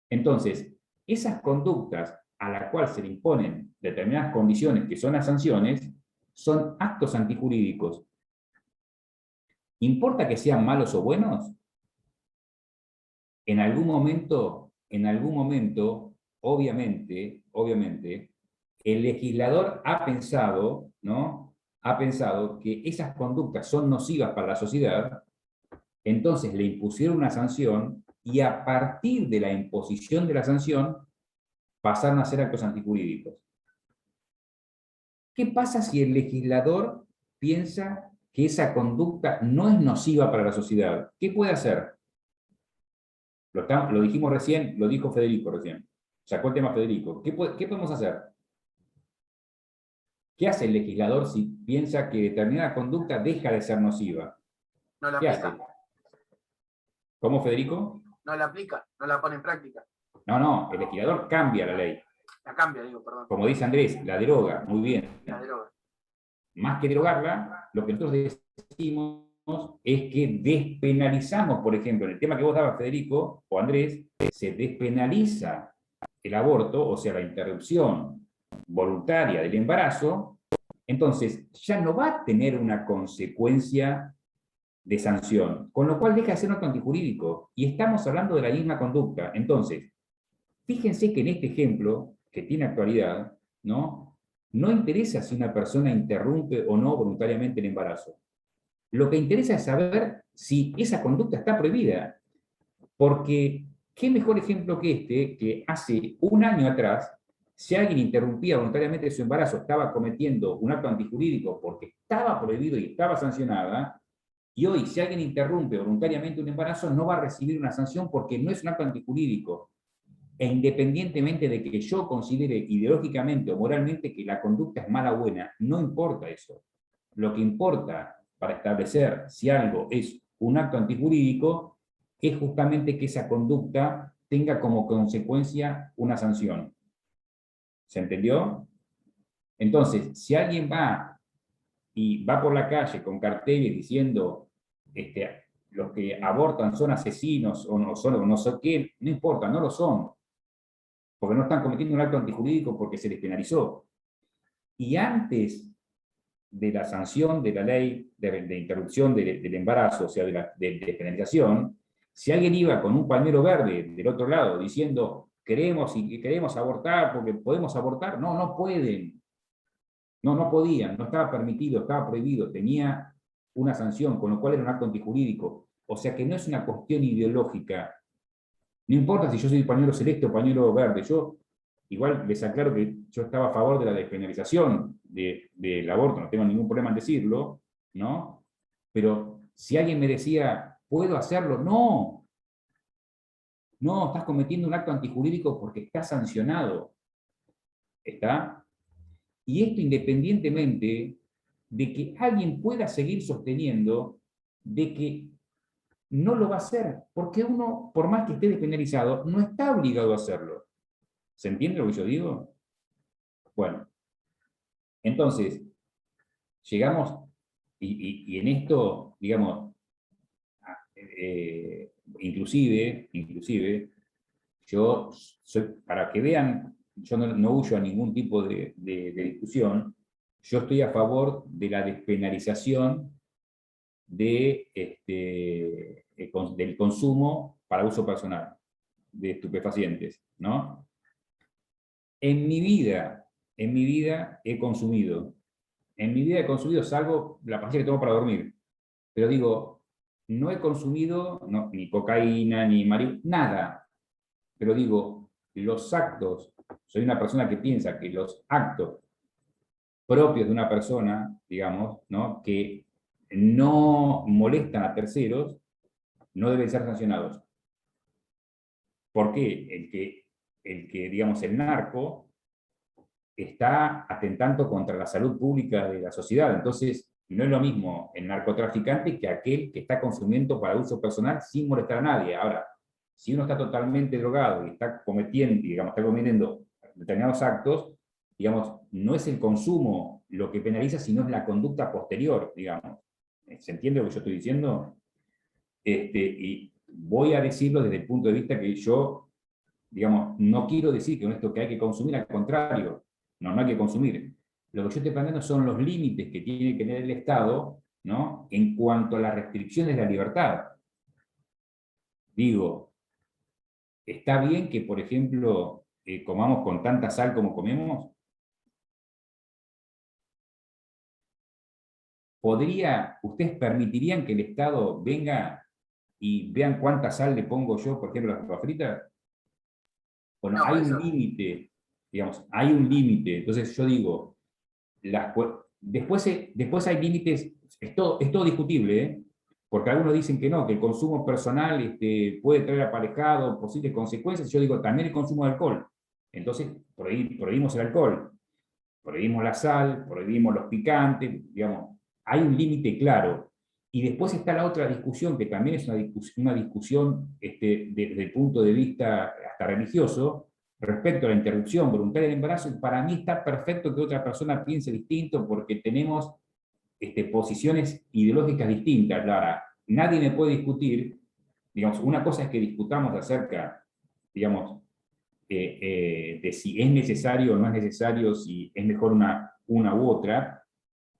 Entonces, esas conductas a las cuales se le imponen determinadas condiciones, que son las sanciones, son actos antijurídicos. ¿Importa que sean malos o buenos? En algún momento, obviamente, el legislador ha pensado, ¿no? Ha pensado que esas conductas son nocivas para la sociedad, entonces le impusieron una sanción y a partir de la imposición de la sanción pasaron a ser actos antijurídicos. ¿Qué pasa si el legislador piensa que esa conducta no es nociva para la sociedad? ¿Qué puede hacer? Lo dijimos recién, lo dijo Federico recién. Sacó el tema Federico. ¿Qué podemos hacer? ¿Qué hace el legislador si piensa que determinada conducta deja de ser nociva? No la ¿Qué aplica. hace? ¿Cómo, Federico? No la aplica, no la pone en práctica. No, el legislador cambia la ley. La cambia, digo, perdón. Como dice Andrés, la deroga, muy bien. La deroga. Más que derogarla, lo que nosotros decimos es que despenalizamos, por ejemplo, en el tema que vos dabas, Federico, o Andrés, se despenaliza el aborto, o sea, la interrupción voluntaria del embarazo, entonces ya no va a tener una consecuencia de sanción, con lo cual deja de ser un acto antijurídico, y estamos hablando de la misma conducta. Entonces, fíjense que en este ejemplo, que tiene actualidad, ¿no? No interesa si una persona interrumpe o no voluntariamente el embarazo. Lo que interesa es saber si esa conducta está prohibida. Porque, ¿qué mejor ejemplo que este, que hace un año atrás, si alguien interrumpía voluntariamente su embarazo, estaba cometiendo un acto antijurídico porque estaba prohibido y estaba sancionada, y hoy, si alguien interrumpe voluntariamente un embarazo, no va a recibir una sanción porque no es un acto antijurídico. E independientemente de que yo considere ideológicamente o moralmente que la conducta es mala o buena, no importa eso. Lo que importa para establecer si algo es un acto antijurídico es justamente que esa conducta tenga como consecuencia una sanción. ¿Se entendió? Entonces, si alguien va por la calle con carteles diciendo los que abortan son asesinos o no sé qué, no importa, no lo son, porque no están cometiendo un acto antijurídico porque se les penalizó. Y antes de la sanción de la ley de interrupción del embarazo, o sea, de despenalización, si alguien iba con un pañuelo verde del otro lado diciendo queremos abortar porque podemos abortar, no pueden. No podían, no estaba permitido, estaba prohibido, tenía una sanción, con lo cual era un acto antijurídico. O sea que no es una cuestión ideológica. No importa si yo soy pañuelo celeste o pañuelo verde, yo igual les aclaro que yo estaba a favor de la despenalización del aborto, no tengo ningún problema en decirlo, ¿no? Pero si alguien me decía, ¿puedo hacerlo? No, estás cometiendo un acto antijurídico porque está sancionado. ¿Está? Y esto independientemente de que alguien pueda seguir sosteniendo de que no lo va a hacer, porque uno, por más que esté despenalizado, no está obligado a hacerlo. ¿Se entiende lo que yo digo? Bueno, entonces, llegamos, y en esto, digamos, inclusive, yo soy, para que vean, yo no huyo a ningún tipo de discusión, yo estoy a favor de la despenalización del consumo para uso personal de estupefacientes, ¿no? En mi vida he consumido, salvo la pastilla que tomo para dormir, pero digo, no he consumido ni cocaína, ni marihuana, nada, pero digo, los actos, soy una persona que piensa que los actos propios de una persona, digamos, ¿no?, que no molestan a terceros, no deben ser sancionados. ¿Por qué? El que, digamos, el narco está atentando contra la salud pública de la sociedad. Entonces, no es lo mismo el narcotraficante que aquel que está consumiendo para uso personal sin molestar a nadie. Ahora, si uno está totalmente drogado y está cometiendo determinados actos, digamos, no es el consumo lo que penaliza, sino es la conducta posterior, digamos. ¿Se entiende lo que yo estoy diciendo? Y voy a decirlo desde el punto de vista que yo, digamos, no quiero decir que con esto que hay que consumir, al contrario, no hay que consumir. Lo que yo estoy planteando son los límites que tiene que tener el Estado, ¿no?, en cuanto a las restricciones de la libertad. Digo, ¿está bien que, por ejemplo, comamos con tanta sal como comemos? ¿Ustedes permitirían que el Estado venga y vean cuánta sal le pongo yo, por ejemplo, a las papas fritas? Bueno, No, hay eso. un límite, digamos, hay un límite. Entonces yo digo, después hay límites, es todo discutible, ¿eh? Porque algunos dicen que no, que el consumo personal puede traer aparejado posibles consecuencias. Yo digo, también el consumo de alcohol. Entonces, prohibimos el alcohol, prohibimos la sal, prohibimos los picantes, digamos, hay un límite claro. Y después está la otra discusión, que también es una discusión desde el punto de vista hasta religioso, respecto a la interrupción voluntaria del embarazo. Y para mí está perfecto que otra persona piense distinto, porque tenemos posiciones ideológicas distintas. Ahora, nadie me puede discutir, digamos, una cosa es que discutamos acerca, digamos, de si es necesario o no es necesario, si es mejor una u otra,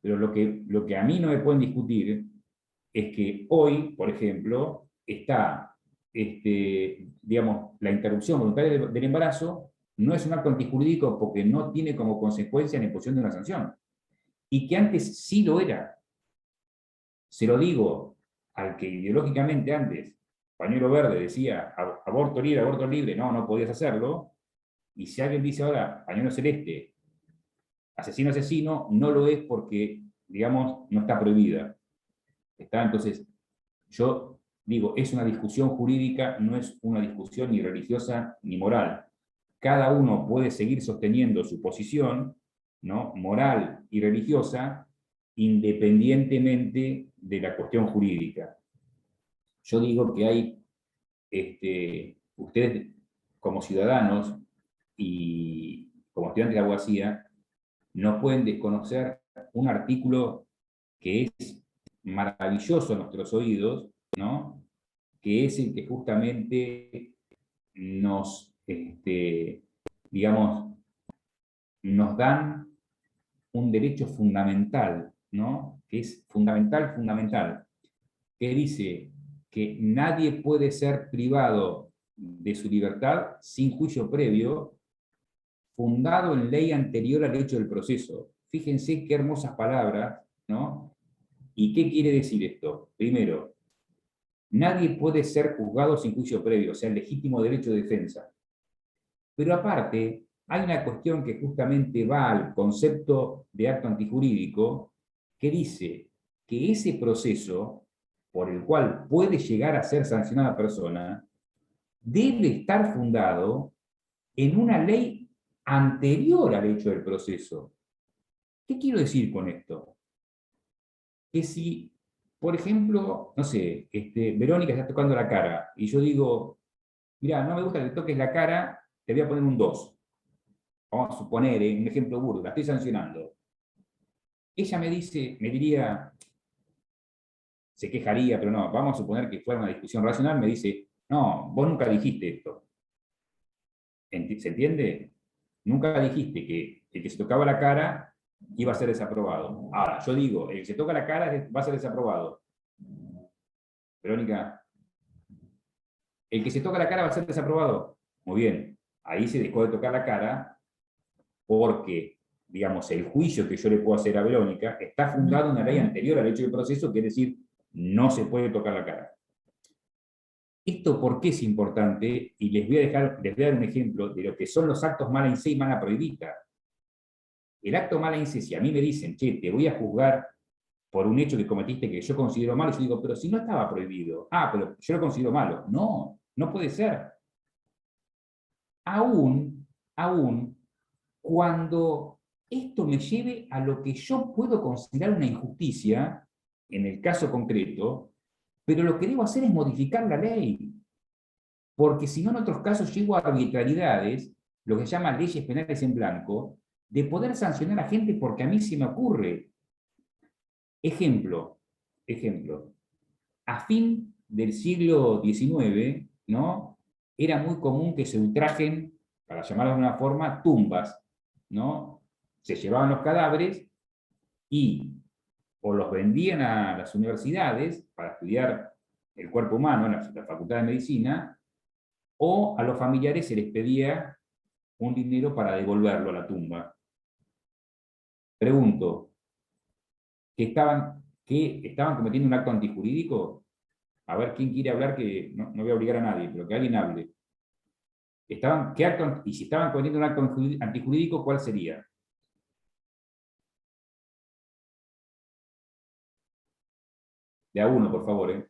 pero lo que a mí no me pueden discutir es que hoy, por ejemplo, está, digamos, la interrupción voluntaria del embarazo no es un acto antijurídico porque no tiene como consecuencia la imposición de una sanción. Y que antes sí lo era. Se lo digo al que ideológicamente antes, pañuelo verde, decía aborto libre, no podías hacerlo, y si alguien dice ahora pañuelo celeste, asesino, no lo es porque, digamos, no está prohibida. Entonces, yo digo, es una discusión jurídica, no es una discusión ni religiosa ni moral. Cada uno puede seguir sosteniendo su posición, ¿no?, moral y religiosa, independientemente de la cuestión jurídica. Yo digo que hay, ustedes como ciudadanos y como estudiantes de abogacía, no pueden desconocer un artículo que es maravilloso a nuestros oídos, ¿no?, que es el que justamente nos, digamos, nos dan un derecho fundamental, ¿no?, que es fundamental, que dice que nadie puede ser privado de su libertad sin juicio previo, fundado en ley anterior al hecho del proceso. Fíjense qué hermosas palabras, ¿no? ¿Y qué quiere decir esto? Primero, nadie puede ser juzgado sin juicio previo, o sea, el legítimo derecho de defensa. Pero aparte, hay una cuestión que justamente va al concepto de acto antijurídico, que dice que ese proceso por el cual puede llegar a ser sancionada la persona debe estar fundado en una ley anterior al hecho del proceso. ¿Qué quiero decir con esto? Que si por ejemplo, no sé, Verónica está tocando la cara, y yo digo, mira, no me gusta que toques la cara, te voy a poner un 2. Vamos a suponer, un ejemplo burdo, la estoy sancionando. Ella me diría, se quejaría, pero no, vamos a suponer que fuera una discusión racional, me dice, no, vos nunca dijiste esto. ¿Se entiende? Nunca dijiste que el que se tocaba la cara iba a ser desaprobado. Ahora, yo digo, el que se toca la cara va a ser desaprobado. Verónica, el que se toca la cara va a ser desaprobado. Muy bien, ahí se dejó de tocar la cara porque, digamos, el juicio que yo le puedo hacer a Verónica está fundado en una ley anterior al hecho del proceso, que es decir, no se puede tocar la cara. ¿Esto por qué es importante? Y les voy a dar un ejemplo de lo que son los actos mala in se y mala prohibita. El acto mala in se, si a mí me dicen, che, te voy a juzgar por un hecho que cometiste que yo considero malo, yo digo, pero si no estaba prohibido. Ah, pero yo lo considero malo. No, no puede ser. Aún cuando esto me lleve a lo que yo puedo considerar una injusticia, en el caso concreto, pero lo que debo hacer es modificar la ley. Porque si no, en otros casos llego a arbitrariedades, lo que se llama leyes penales en blanco, de poder sancionar a gente porque a mí se me ocurre. Ejemplo. A fin del siglo XIX, ¿no? Era muy común que se ultrajen, para llamarlo de una forma, tumbas, ¿no? Se llevaban los cadáveres y o los vendían a las universidades para estudiar el cuerpo humano en la Facultad de Medicina, o a los familiares se les pedía un dinero para devolverlo a la tumba. Pregunto, ¿que estaban cometiendo un acto antijurídico? A ver, ¿quién quiere hablar? Que no voy a obligar a nadie, pero que alguien hable. Y si estaban cometiendo un acto antijurídico, ¿cuál sería? De a uno, por favor.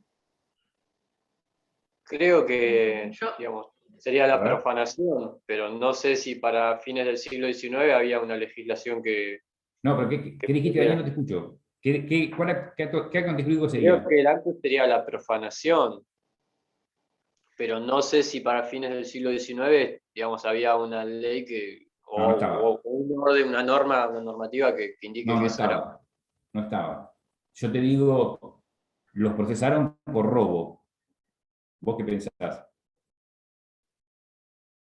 Creo que, digamos, sería A la ver. profanación, pero no sé si para fines del siglo XIX había una legislación que... No, pero ¿qué dijiste, Daniel? No te escucho. ¿Qué acto antijurídico sería? Creo que el acto sería la profanación, pero no sé si para fines del siglo XIX, digamos, había una ley que, No, no estaba. o un orden, una normativa que indique No que eso era. No estaba. Yo te digo, los procesaron por robo. ¿Vos qué pensás?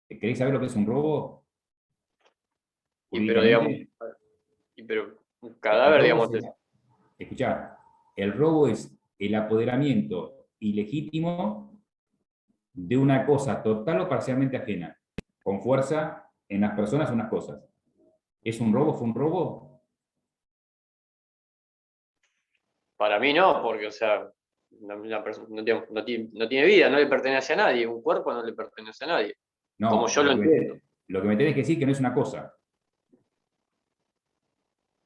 ¿Queréis saber lo que es un robo? Pero, digamos, pero un cadáver, digamos, Escuchá, el robo es el apoderamiento ilegítimo de una cosa total o parcialmente ajena, con fuerza en las personas o en las cosas. ¿Es un robo? ¿Fue un robo? para mí no, porque, o sea, la persona no tiene vida, no le pertenece a nadie, un cuerpo no le pertenece a nadie. No, como yo lo entiendo. Lo que me tenés que decir es que no es una cosa.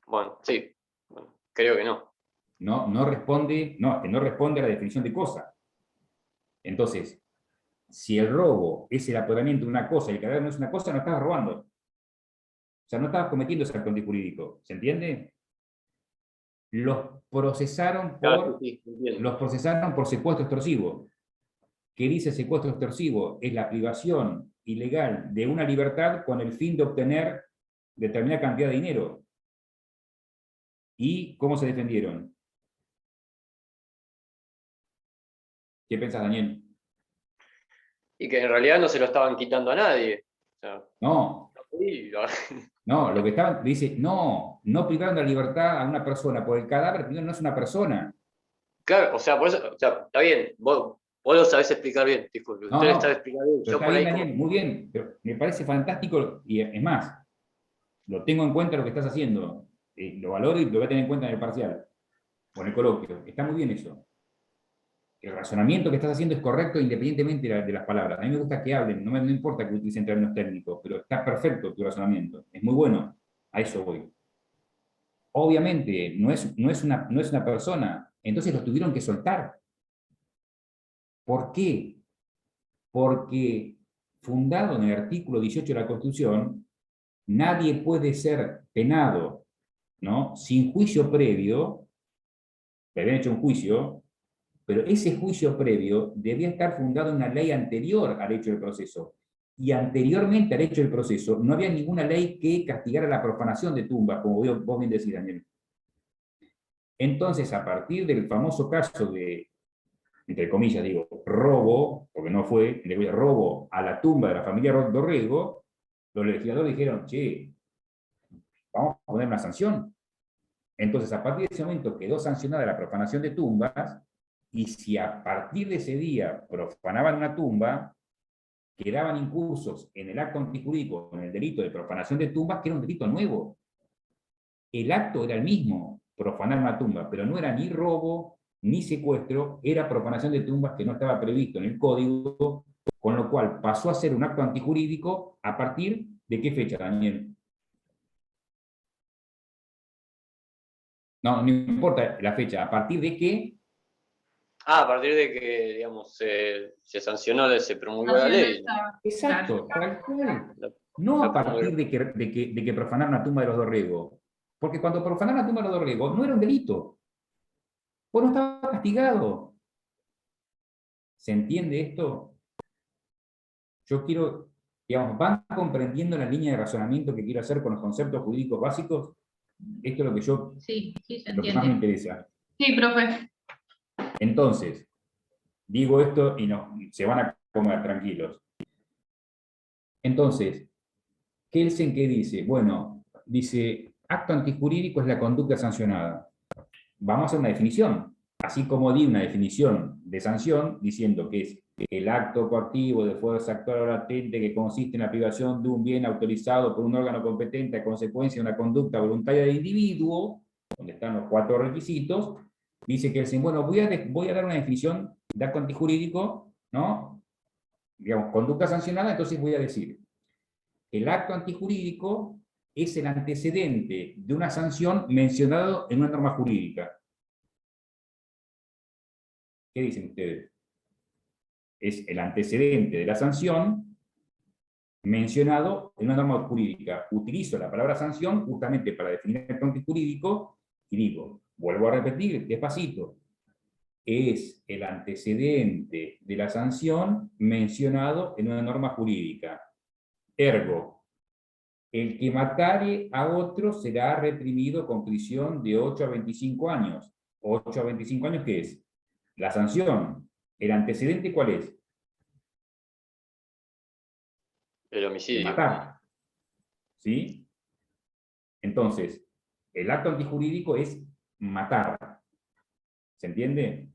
Bueno, sí, bueno, creo que no. No responde a la definición de cosa. Entonces, si el robo es el apoderamiento de una cosa y el cadáver no es una cosa, no estabas robando. O sea, no estabas cometiendo ese acto antijurídico. ¿Se entiende? Los procesaron por secuestro extorsivo. ¿Qué dice secuestro extorsivo? Es la privación ilegal de una libertad con el fin de obtener determinada cantidad de dinero. ¿Y cómo se defendieron? ¿Qué pensás, Daniel? Y que en realidad no se lo estaban quitando a nadie. O sea, No. No, lo que estaban, dice, no privaron de la libertad a una persona por el cadáver, primero no es una persona. Claro, o sea, por eso, o sea, está bien, vos lo sabés explicar bien, disculpe, usted lo sabe explicar bien. Yo por ahí Daniel, muy bien, pero me parece fantástico, y es más, lo tengo en cuenta lo que estás haciendo, lo valoro y lo voy a tener en cuenta en el parcial, o en el coloquio, está muy bien eso. El razonamiento que estás haciendo es correcto independientemente de las palabras. A mí me gusta que hablen, no me importa que utilicen términos técnicos, pero está perfecto tu razonamiento, es muy bueno, a eso voy. Obviamente, no es una persona, entonces lo tuvieron que soltar. ¿Por qué? Porque, fundado en el artículo 18 de la Constitución, nadie puede ser penado, ¿no?, sin juicio previo le habían hecho un juicio, pero ese juicio previo debía estar fundado en una ley anterior al hecho del proceso. Y anteriormente al hecho del proceso no había ninguna ley que castigara la profanación de tumbas, como vos bien decís, Daniel. Entonces, a partir del famoso caso de, entre comillas digo, robo, porque no fue, robo a la tumba de la familia Dorrego, los legisladores dijeron, che, vamos a poner una sanción. Entonces, a partir de ese momento quedó sancionada la profanación de tumbas, y si a partir de ese día profanaban una tumba, quedaban incursos en el acto antijurídico, en el delito de profanación de tumbas, que era un delito nuevo. El acto era el mismo, profanar una tumba, pero no era ni robo, ni secuestro, era profanación de tumbas que no estaba previsto en el código, con lo cual pasó a ser un acto antijurídico a partir de qué fecha, Daniel. No, no importa la fecha, a partir de qué. Ah, a partir de que, digamos, se sancionó, se promulgó la ley. Exacto, tal cual. No a partir de que profanaron la tumba de los Dorrego. Porque cuando profanaron la tumba de los Dorrego no era un delito. Pues no estaba castigado. ¿Se entiende esto? Yo quiero, digamos, ¿van comprendiendo la línea de razonamiento que quiero hacer con los conceptos jurídicos básicos? Esto es lo que yo, Sí, sí, se lo que más me entiende. interesa. Sí, profe. Entonces, digo esto y no, se van a comer tranquilos. Entonces, Kelsen, ¿qué dice? Bueno, dice, acto antijurídico es la conducta sancionada. Vamos a hacer una definición. Así como di una definición de sanción, diciendo que es el acto coactivo de fuerza actual o latente que consiste en la privación de un bien autorizado por un órgano competente a consecuencia de una conducta voluntaria del individuo, donde están los 4 requisitos, dice que bueno, voy a dar una definición de acto antijurídico, ¿no? Digamos, conducta sancionada, entonces voy a decir, el acto antijurídico es el antecedente de una sanción mencionado en una norma jurídica. ¿Qué dicen ustedes? Es el antecedente de la sanción mencionado en una norma jurídica. Utilizo la palabra sanción justamente para definir el acto antijurídico y digo, vuelvo a repetir despacito, es el antecedente de la sanción mencionado en una norma jurídica. Ergo, el que matare a otro será reprimido con prisión de 8 a 25 años. 8 a 25 años, ¿qué es? La sanción. ¿El antecedente cuál es? El homicidio. Matar. ¿Sí? Entonces, el acto antijurídico es matar. ¿Se entiende?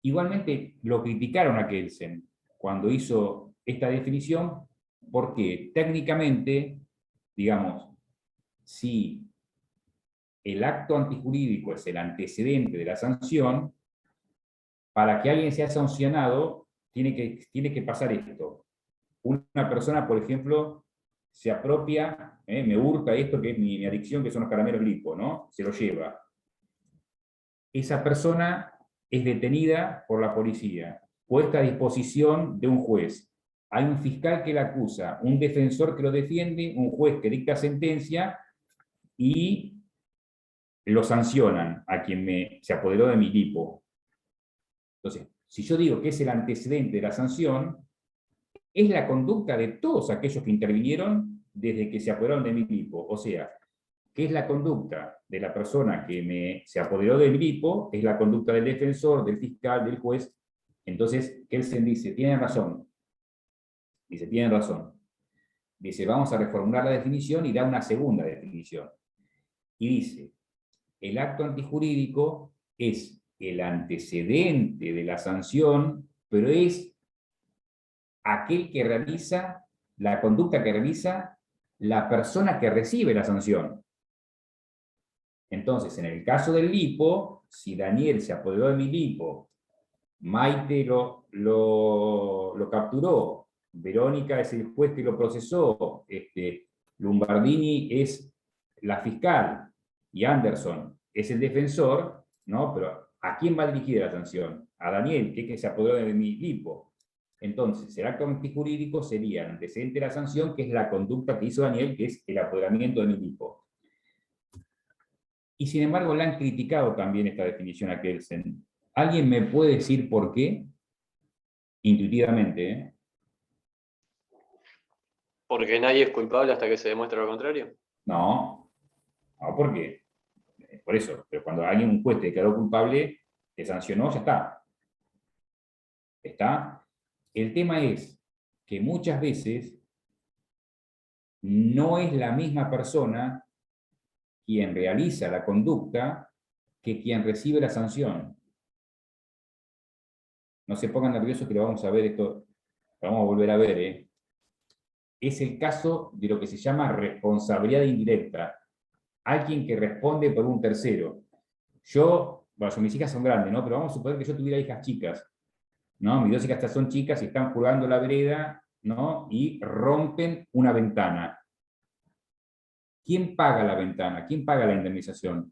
Igualmente lo criticaron a Kelsen cuando hizo esta definición, porque técnicamente, digamos, si el acto antijurídico es el antecedente de la sanción, para que alguien sea sancionado, tiene que pasar esto. Una persona, por ejemplo, se apropia, me hurta esto que es mi adicción, que son los caramelos lipo, ¿no? Se lo lleva. Esa persona es detenida por la policía, puesta a disposición de un juez. Hay un fiscal que la acusa, un defensor que lo defiende, un juez que dicta sentencia y lo sancionan a quien se apoderó de mi lipo. Entonces, si yo digo que es el antecedente de la sanción, es la conducta de todos aquellos que intervinieron desde que se apoderaron de mi lipo. O sea, ¿qué es la conducta de la persona que se apoderó del lipo? Es la conducta del defensor, del fiscal, del juez. Entonces, Kelsen dice, tienen razón. Dice, tienen razón. Dice, vamos a reformular la definición y da una segunda definición. Y dice, el acto antijurídico es el antecedente de la sanción, pero es aquel que realiza, la conducta que realiza la persona que recibe la sanción. Entonces, en el caso del lipo, si Daniel se apoderó de mi lipo, Maite lo capturó, Verónica es el juez que lo procesó, Lombardini es la fiscal y Anderson es el defensor, ¿no? Pero ¿a quién va dirigida la sanción? A Daniel, que es que se apoderó de mi lipo. Entonces, el acto antijurídico sería el antecedente de la sanción, que es la conducta que hizo Daniel, que es el apoderamiento de mi lipo. Y sin embargo le han criticado también esta definición a Kelsen. ¿Alguien me puede decir por qué? Intuitivamente, ¿eh? Porque nadie es culpable hasta que se demuestre lo contrario. No, no, ¿por qué? Por eso, pero cuando alguien, un juez te declaró culpable, te sancionó, ya está. ¿Está? El tema es que muchas veces no es la misma persona quien realiza la conducta que quien recibe la sanción. No se pongan nerviosos que lo vamos a ver esto, lo vamos a volver a ver, ¿eh? Es el caso de lo que se llama responsabilidad indirecta. Alguien que responde por un tercero. Bueno, mis hijas son grandes, ¿no? Pero vamos a suponer que yo tuviera hijas chicas, ¿no? Mis 2 hijas son chicas y están jugando la vereda, ¿no? Y rompen una ventana. ¿Quién paga la ventana? ¿Quién paga la indemnización?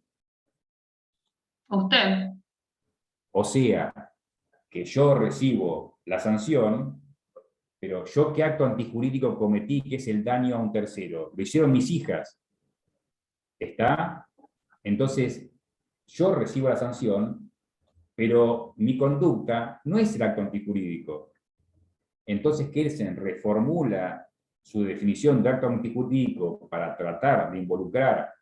Usted. O sea, que yo recibo la sanción, pero yo qué acto antijurídico cometí, que es el daño a un tercero. Lo hicieron mis hijas. ¿Está? Entonces, yo recibo la sanción, pero mi conducta no es el acto antijurídico. Entonces, Kelsen reformula su definición de acto antijurídico para tratar de involucrar,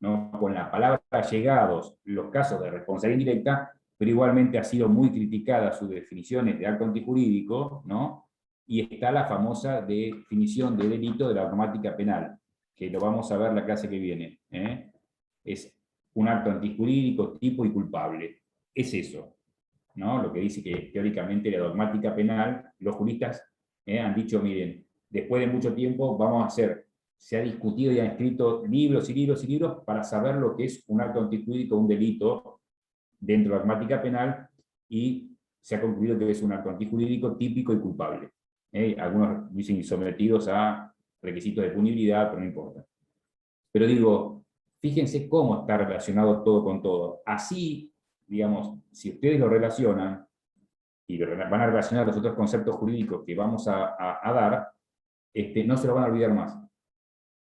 ¿no?, con la palabra allegados los casos de responsabilidad indirecta, pero igualmente ha sido muy criticada sus definiciones de acto antijurídico, ¿no? Y está la famosa definición de delito de la normática penal, que lo vamos a ver la clase que viene, ¿eh? Es un acto antijurídico, tipo y culpable. Es eso, ¿no? Lo que dice que teóricamente la dogmática penal, los juristas han dicho, miren, después de mucho tiempo vamos a hacer, se ha discutido y han escrito libros y libros y libros para saber lo que es un acto antijurídico, un delito dentro de la dogmática penal, y se ha concluido que es un acto antijurídico típico y culpable. Algunos dicen sometidos a requisitos de punibilidad, pero no importa. Pero digo, fíjense cómo está relacionado todo con todo. Así, digamos, si ustedes lo relacionan, y van a relacionar los otros conceptos jurídicos que vamos a dar, no se lo van a olvidar más.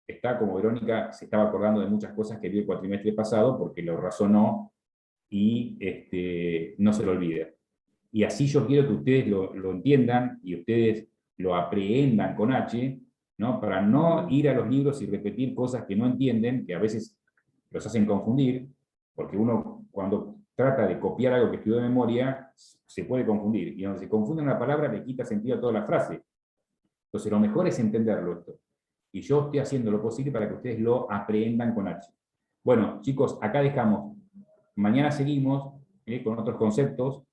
Está como Verónica se estaba acordando de muchas cosas que vio el cuatrimestre pasado, porque lo razonó y no se lo olvida. Y así yo quiero que ustedes lo entiendan y ustedes lo aprehendan con H, ¿no? Para no ir a los libros y repetir cosas que no entienden, que a veces los hacen confundir, porque uno cuando trata de copiar algo que estudió de memoria, se puede confundir. Y cuando se confunde una palabra, le quita sentido a toda la frase. Entonces lo mejor es entenderlo esto. Y yo estoy haciendo lo posible para que ustedes lo aprehendan con H. Bueno, chicos, acá dejamos. Mañana seguimos con otros conceptos.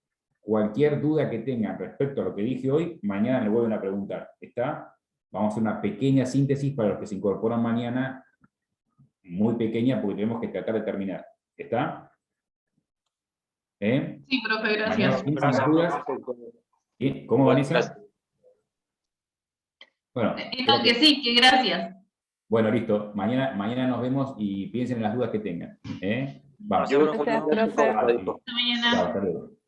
Cualquier duda que tengan respecto a lo que dije hoy, mañana me vuelven a preguntar. ¿Está? Vamos a hacer una pequeña síntesis para los que se incorporan mañana, muy pequeña, porque tenemos que tratar de terminar. ¿Está? Sí, profe, gracias. Mañana, ¿dudas? ¿Sí? ¿Cómo, Vanessa? Bueno, No, que sí, que gracias. bueno, listo. Mañana nos vemos y piensen en las dudas que tengan. Vamos. Hasta mañana. Chao, hasta luego.